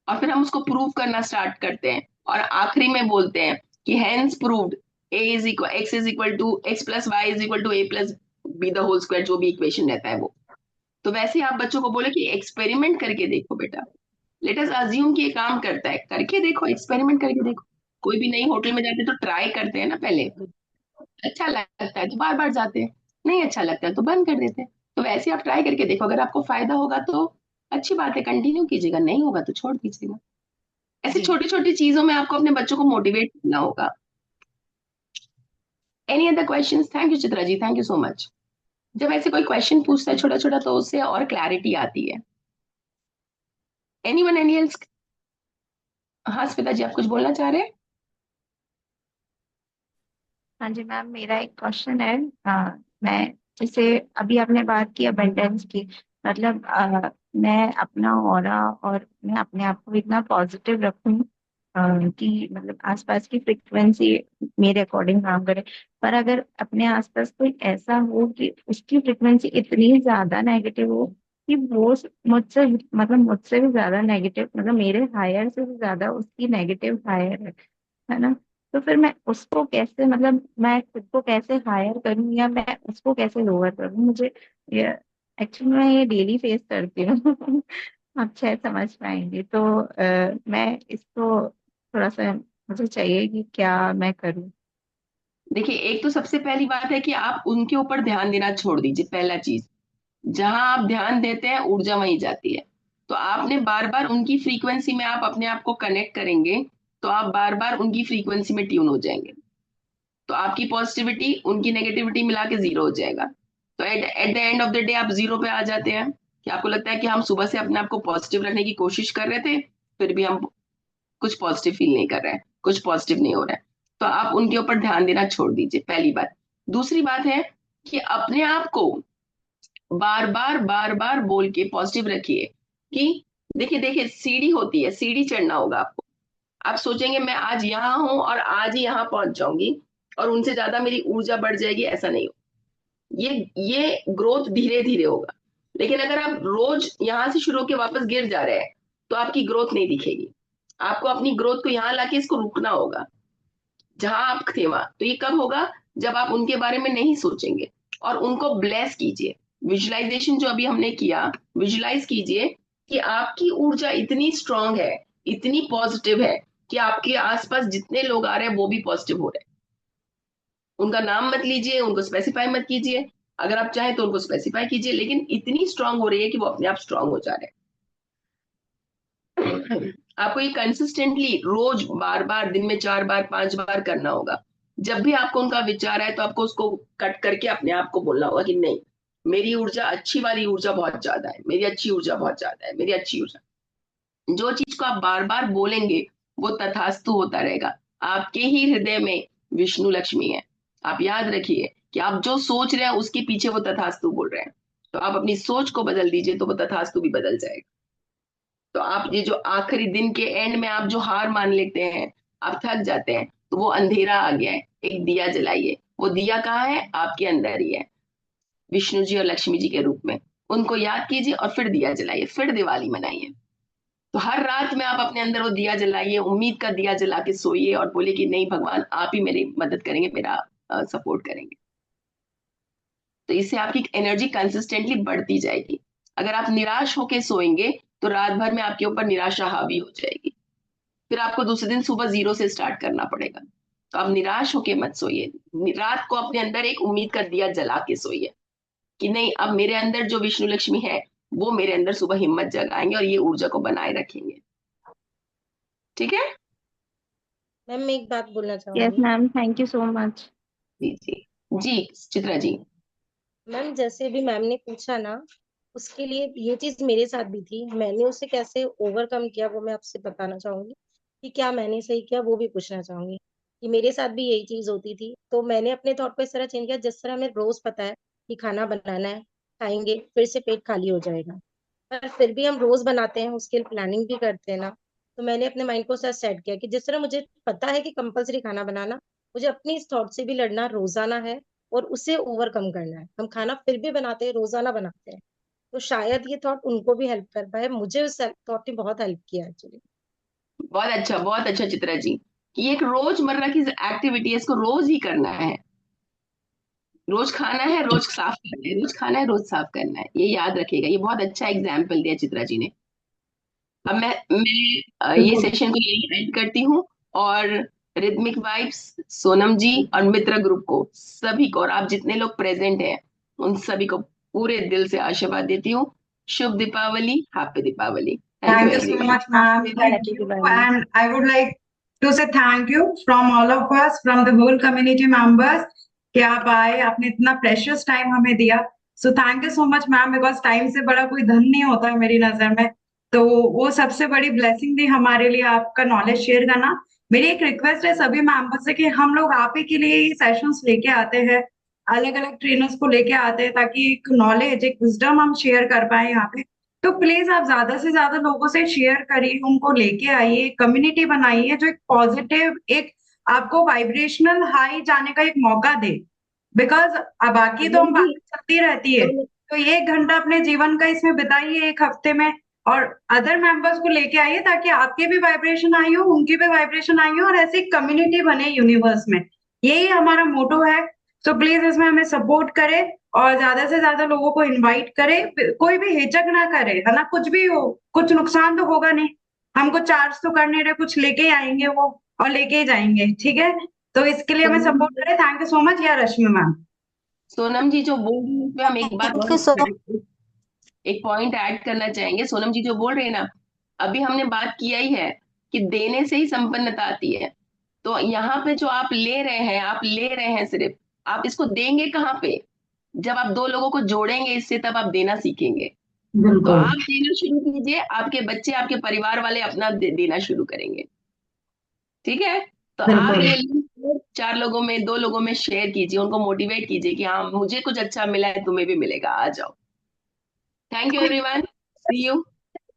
और फिर हम उसको प्रूव करना स्टार्ट करते हैं और आखिरी में बोलते हैं कि hence proved x is equal to x plus Y is equal to a plus B the whole square, जो भी इक्वेशन रहता है वो। तो वैसे ही आप बच्चों को बोले कि एक्सपेरिमेंट करके देखो बेटा। लेट अस अज्यूम कि ये काम करता है, करके देखो, एक्सपेरिमेंट करके देखो। कोई भी नई होटल में जाते तो ट्राई करते हैं ना पहले, अच्छा लगता है तो बार बार जाते हैं, नहीं अच्छा लगता है तो बंद कर देते हैं। तो वैसे आप ट्राई करके देखो, अगर आपको फायदा होगा तो अच्छी बात है, कंटिन्यू कीजिएगा, नहीं होगा तो छोड़ दीजिएगा। ऐसे जी छोटी छोटी चीजों में आपको अपने बच्चों को मोटिवेट करना होगा। Any other questions? Thank you Chitra ji, thank you so much. जब ऐसे कोई क्वेश्चन पूछता है छोटा छोटा तो उससे और क्लैरिटी आती है। Anyone any else? हाँ स्मिता जी, आप कुछ बोलना चाह रहे हैं? हाँ जी मैम, मेरा एक क्वेश्चन है। मैं जैसे अभी आपने बात की अबंडेंस की, मतलब मैं अपना ऑरा और मैं अपने आप को इतना पॉजिटिव रखूं कि मतलब आसपास की फ्रिक्वेंसी मेरे अकॉर्डिंग काम करे। पर अगर अपने आसपास कोई ऐसा हो कि उसकी फ्रिक्वेंसी इतनी ज्यादा नेगेटिव हो कि वो मुझसे भी ज्यादा नेगेटिव, मतलब मेरे हायर से भी ज्यादा उसकी नेगेटिव हायर है ना, तो फिर मैं उसको कैसे, मतलब मैं खुद को कैसे हायर करूं या मैं उसको कैसे लोअर करूं? मुझे ये एक्चुअली मैं ये डेली फेस करती हूँ। आप शायद समझ पाएंगे, तो मैं इसको थोड़ा सा मुझे चाहिए कि क्या मैं करूं। देखिए, एक तो सबसे पहली बात है कि आप उनके ऊपर ध्यान देना छोड़ दीजिए। पहला चीज, जहां आप ध्यान देते हैं ऊर्जा वहीं जाती है। तो आपने बार बार उनकी फ्रीक्वेंसी में आप अपने आप को कनेक्ट करेंगे, तो आप बार बार उनकी फ्रीक्वेंसी में ट्यून हो जाएंगे। तो आपकी पॉजिटिविटी उनकी नेगेटिविटी मिला के जीरो हो जाएगा। तो at the end of the day आप जीरो पे आ जाते हैं कि आपको लगता है कि हम सुबह से अपने आप को पॉजिटिव रखने की कोशिश कर रहे थे, फिर भी हम कुछ पॉजिटिव फील नहीं कर रहे हैं, कुछ पॉजिटिव नहीं हो रहा है। तो आप उनके ऊपर ध्यान देना छोड़ दीजिए, पहली बात। दूसरी बात है कि अपने आप को बार बार बोल के पॉजिटिव रखिए कि देखिए देखिए, सीढ़ी होती है, सीढ़ी चढ़ना होगा आपको। आप सोचेंगे मैं आज यहाँ हूं और आज ही यहाँ पहुंच जाऊंगी और उनसे ज्यादा मेरी ऊर्जा बढ़ जाएगी, ऐसा नहीं हो। ये ग्रोथ धीरे धीरे होगा। लेकिन अगर आप रोज यहाँ से शुरू होकर वापस गिर जा रहे हैं तो आपकी ग्रोथ नहीं दिखेगी। आपको अपनी ग्रोथ को यहाँ लाके इसको रुकना होगा, जहां आप थे वहां। तो ये कब होगा? जब आप उनके बारे में नहीं सोचेंगे और उनको ब्लेस कीजिए। विजुअलाइजेशन जो अभी हमने किया, विजुअलाइज कीजिए कि आपकी ऊर्जा इतनी स्ट्रांग है, इतनी पॉजिटिव है कि आपके आसपास जितने लोग आ रहे हैं वो भी पॉजिटिव हो रहे हैं। उनका नाम मत लीजिए, उनको स्पेसिफाई मत कीजिए। अगर आप चाहें तो उनको स्पेसिफाई कीजिए, लेकिन इतनी स्ट्रांग हो रही है कि वो अपने आप स्ट्रांग हो जा रहे हैं। आपको ये कंसिस्टेंटली रोज बार बार, दिन में 4 बार 5 बार करना होगा। जब भी आपको उनका विचार आए तो आपको उसको कट करके अपने आप को बोलना होगा कि नहीं, मेरी ऊर्जा, अच्छी वाली ऊर्जा बहुत ज्यादा है, मेरी अच्छी ऊर्जा बहुत ज्यादा है, मेरी अच्छी ऊर्जा। जो चीज को आप बार बार बोलेंगे वो तथास्तु होता रहेगा। आपके ही हृदय में विष्णु लक्ष्मी है। आप याद रखिए कि आप जो सोच रहे हैं उसके पीछे वो तथास्तु बोल रहे हैं। तो आप अपनी सोच को बदल दीजिए तो वो तथास्तु भी बदल जाएगा। तो आप ये जो आखिरी दिन के एंड में आप जो हार मान लेते हैं, आप थक जाते हैं, तो वो अंधेरा आ गया है, एक दिया जलाइए। वो दिया कहाँ है? आपके अंदर ही है, विष्णु जी और लक्ष्मी जी के रूप में। उनको याद कीजिए और फिर दिया जलाइए, फिर दिवाली मनाइए। तो हर रात में आप अपने अंदर वो दिया जलाइए, उम्मीद का दिया जला के सोइए और बोले कि नहीं भगवान, आप ही मेरी मदद करेंगे, मेरा सपोर्ट करेंगे। तो इससे आपकी एनर्जी कंसिस्टेंटली बढ़ती जाएगी। अगर आप निराश होके सोएंगे तो रात भर में आपके ऊपर निराशा हावी हो जाएगी, फिर आपको दूसरे दिन सुबह जीरो से स्टार्ट करना पड़ेगा। तो आप निराश होके मत सोइए, रात को अपने अंदर एक उम्मीद का दिया जला के सोइए कि नहीं, अब मेरे अंदर जो विष्णु लक्ष्मी है वो मेरे अंदर सुबह हिम्मत जगाएंगे और ये ऊर्जा को बनाए रखेंगे। ठीक है? मैम मैं एक बात बोलना यस चाहूंगी। Ma'am, thank you so much. जी जी जी, चित्रा जी। मैम जैसे भी मैम ने पूछा ना, उसके लिए ये चीज मेरे साथ भी थी, मैंने उसे कैसे ओवरकम किया वो मैं आपसे बताना चाहूंगी। कि क्या मैंने सही किया वो भी पूछना चाहूंगी। कि मेरे साथ भी यही चीज होती थी, तो मैंने अपने थॉट को इस तरह चेंज किया, जिस तरह हमें रोज पता है कि खाना बनाना है, खाएंगे फिर से पेट खाली हो जाएगा, पर फिर भी हम रोज बनाते हैं, उसके लिए प्लानिंग भी करते हैं ना। तो मैंने अपने माइंड को ऐसा सेट किया कि जिस तरह मुझे पता है कि कंपलसरी खाना बनाना, मुझे अपनी इस थॉट से भी लड़ना रोजाना है और उसे ओवरकम करना है। हम खाना फिर भी बनाते हैं, रोजाना बनाते हैं। तो शायद ये थॉट उनको भी हेल्प कर पाए, मुझे उस थॉट ने बहुत हेल्प किया एक्चुअली। बहुत अच्छा चित्रा जी, कि एक रोजमर्रा की एक्टिविटी है, इसको रोज ही करना है। रोज खाना है, रोज साफ करना है, रोज खाना है, रोज साफ करना है, ये याद रखिएगा। ये बहुत अच्छा एग्जाम्पल दिया चित्रा जी ने। अब मैं ये बिल्कुल। सेशन को यही एंड करती हूँ। और रिदमिक वाइब्स, सोनम जी और मित्र ग्रुप को सभी को, और आप जितने लोग प्रेजेंट हैं उन सभी को पूरे दिल से आशीर्वाद देती हूँ। शुभ Deepavali, happy Deepavali. Thank you Thank you so everyone. much, ma'am. Thank happy you. Diwali. And I would like to say thank you from all of us, from the whole community members, कि आप आए, आपने इतना प्रेशियस टाइम हमें दिया। So thank you so much ma'am, because time से बड़ा कोई धन नहीं होता है मेरी नजर में। तो वो सबसे बड़ी ब्लेसिंग थी हमारे लिए, आपका नॉलेज शेयर करना। मेरी एक रिक्वेस्ट है सभी मेंबर्स से कि हम लोग आप ही के लिए ये सेशंस लेके आते हैं, अलग अलग ट्रेनर्स को लेके आते हैं, ताकि एक नॉलेज, एक विजडम हम शेयर कर पाए यहाँ पे। तो प्लीज आप ज्यादा से ज्यादा लोगों से शेयर करिए, उनको लेके आइए, कम्युनिटी बनाइए जो एक पॉजिटिव, एक आपको वाइब्रेशनल हाई जाने का एक मौका दे। बिकॉज बाकी तो हम मैम जी, बातें चलती रहती है, तो ये 1 घंटा अपने जीवन का इसमें बिताइए एक हफ्ते में, और अदर मेंबर्स को लेके आइए, ताकि आपके भी वाइब्रेशन आई हो, उनकी भी वाइब्रेशन आई हो, और ऐसी कम्युनिटी बने यूनिवर्स में। यही हमारा मोटो है। तो प्लीज इसमें हमें सपोर्ट करें और ज्यादा से ज्यादा लोगों को इनवाइट करें। कोई भी हिचक ना करे, है ना, कुछ भी हो, कुछ नुकसान तो होगा नहीं, हमको चार्ज तो करने रहे, कुछ लेके ही आएंगे वो और लेके ही जाएंगे, ठीक है। तो इसके लिए हमें सपोर्ट करें। Thank you so much. या रश्मि मैम। सोनम जी जो बोल रही है उसमें हम एक बात थैंक और यू सो एक पॉइंट ऐड करना चाहेंगे। सोनम जी जो बोल रहे हैं ना, अभी हमने बात किया ही है कि देने से ही संपन्नता आती है। तो यहाँ पे जो आप ले रहे हैं, आप ले रहे हैं सिर्फ, आप इसको देंगे कहाँ पे? जब आप दो लोगों को जोड़ेंगे इससे, तब आप देना सीखेंगे। तो बिल्कुल। आप देना शुरू कीजिए, आपके बच्चे, आपके परिवार वाले अपना देना शुरू करेंगे। ठीक है? तो आप बिल्कुल। ये लिंक 4 लोगों में, 2 लोगों में शेयर कीजिए, उनको मोटिवेट कीजिए कि हाँ मुझे कुछ अच्छा मिला है, तुम्हें भी मिलेगा, आ जाओ। Thank you everyone, see you.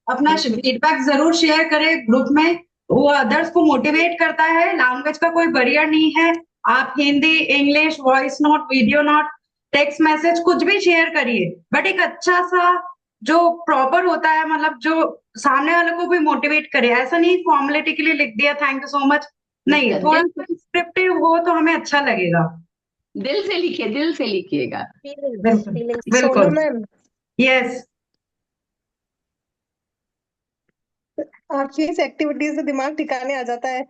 अपना फीडबैक जरूर शेयर करें ग्रुप में, वो अदर्स को मोटिवेट करता है। लैंग्वेज का कोई बैरियर नहीं है, आप Hindi, English, voice note, video note, text message कुछ भी शेयर करिए, बट एक अच्छा सा जो प्रॉपर होता है, मतलब जो सामने वाले को भी मोटिवेट करे। ऐसा नहीं फॉर्मेलिटी के लिए लिख दिया थैंक यू सो मच, नहीं, थोड़ा दिल, सा स्क्रिप्टिव हो तो हमें अच्छा लगेगा। दिल से लिखिए, दिल से लिखिएगा। फीलिंग्स, बिल्कुल। फीलिंग्स सोनू बिल्कुल। मैम। यस। आपकी इस एक्टिविटी से दिमाग ठिकाने आ जाता है।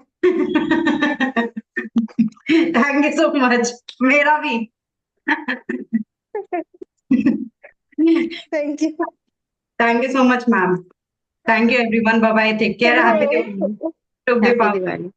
थैंक यू सो मच, मेरा भी। Thank you. Thank you so much ma'am. Thank you everyone, bye bye, take care, happy thank Diwali, you. शुभ हैप्पी दीपावली। दिवाली।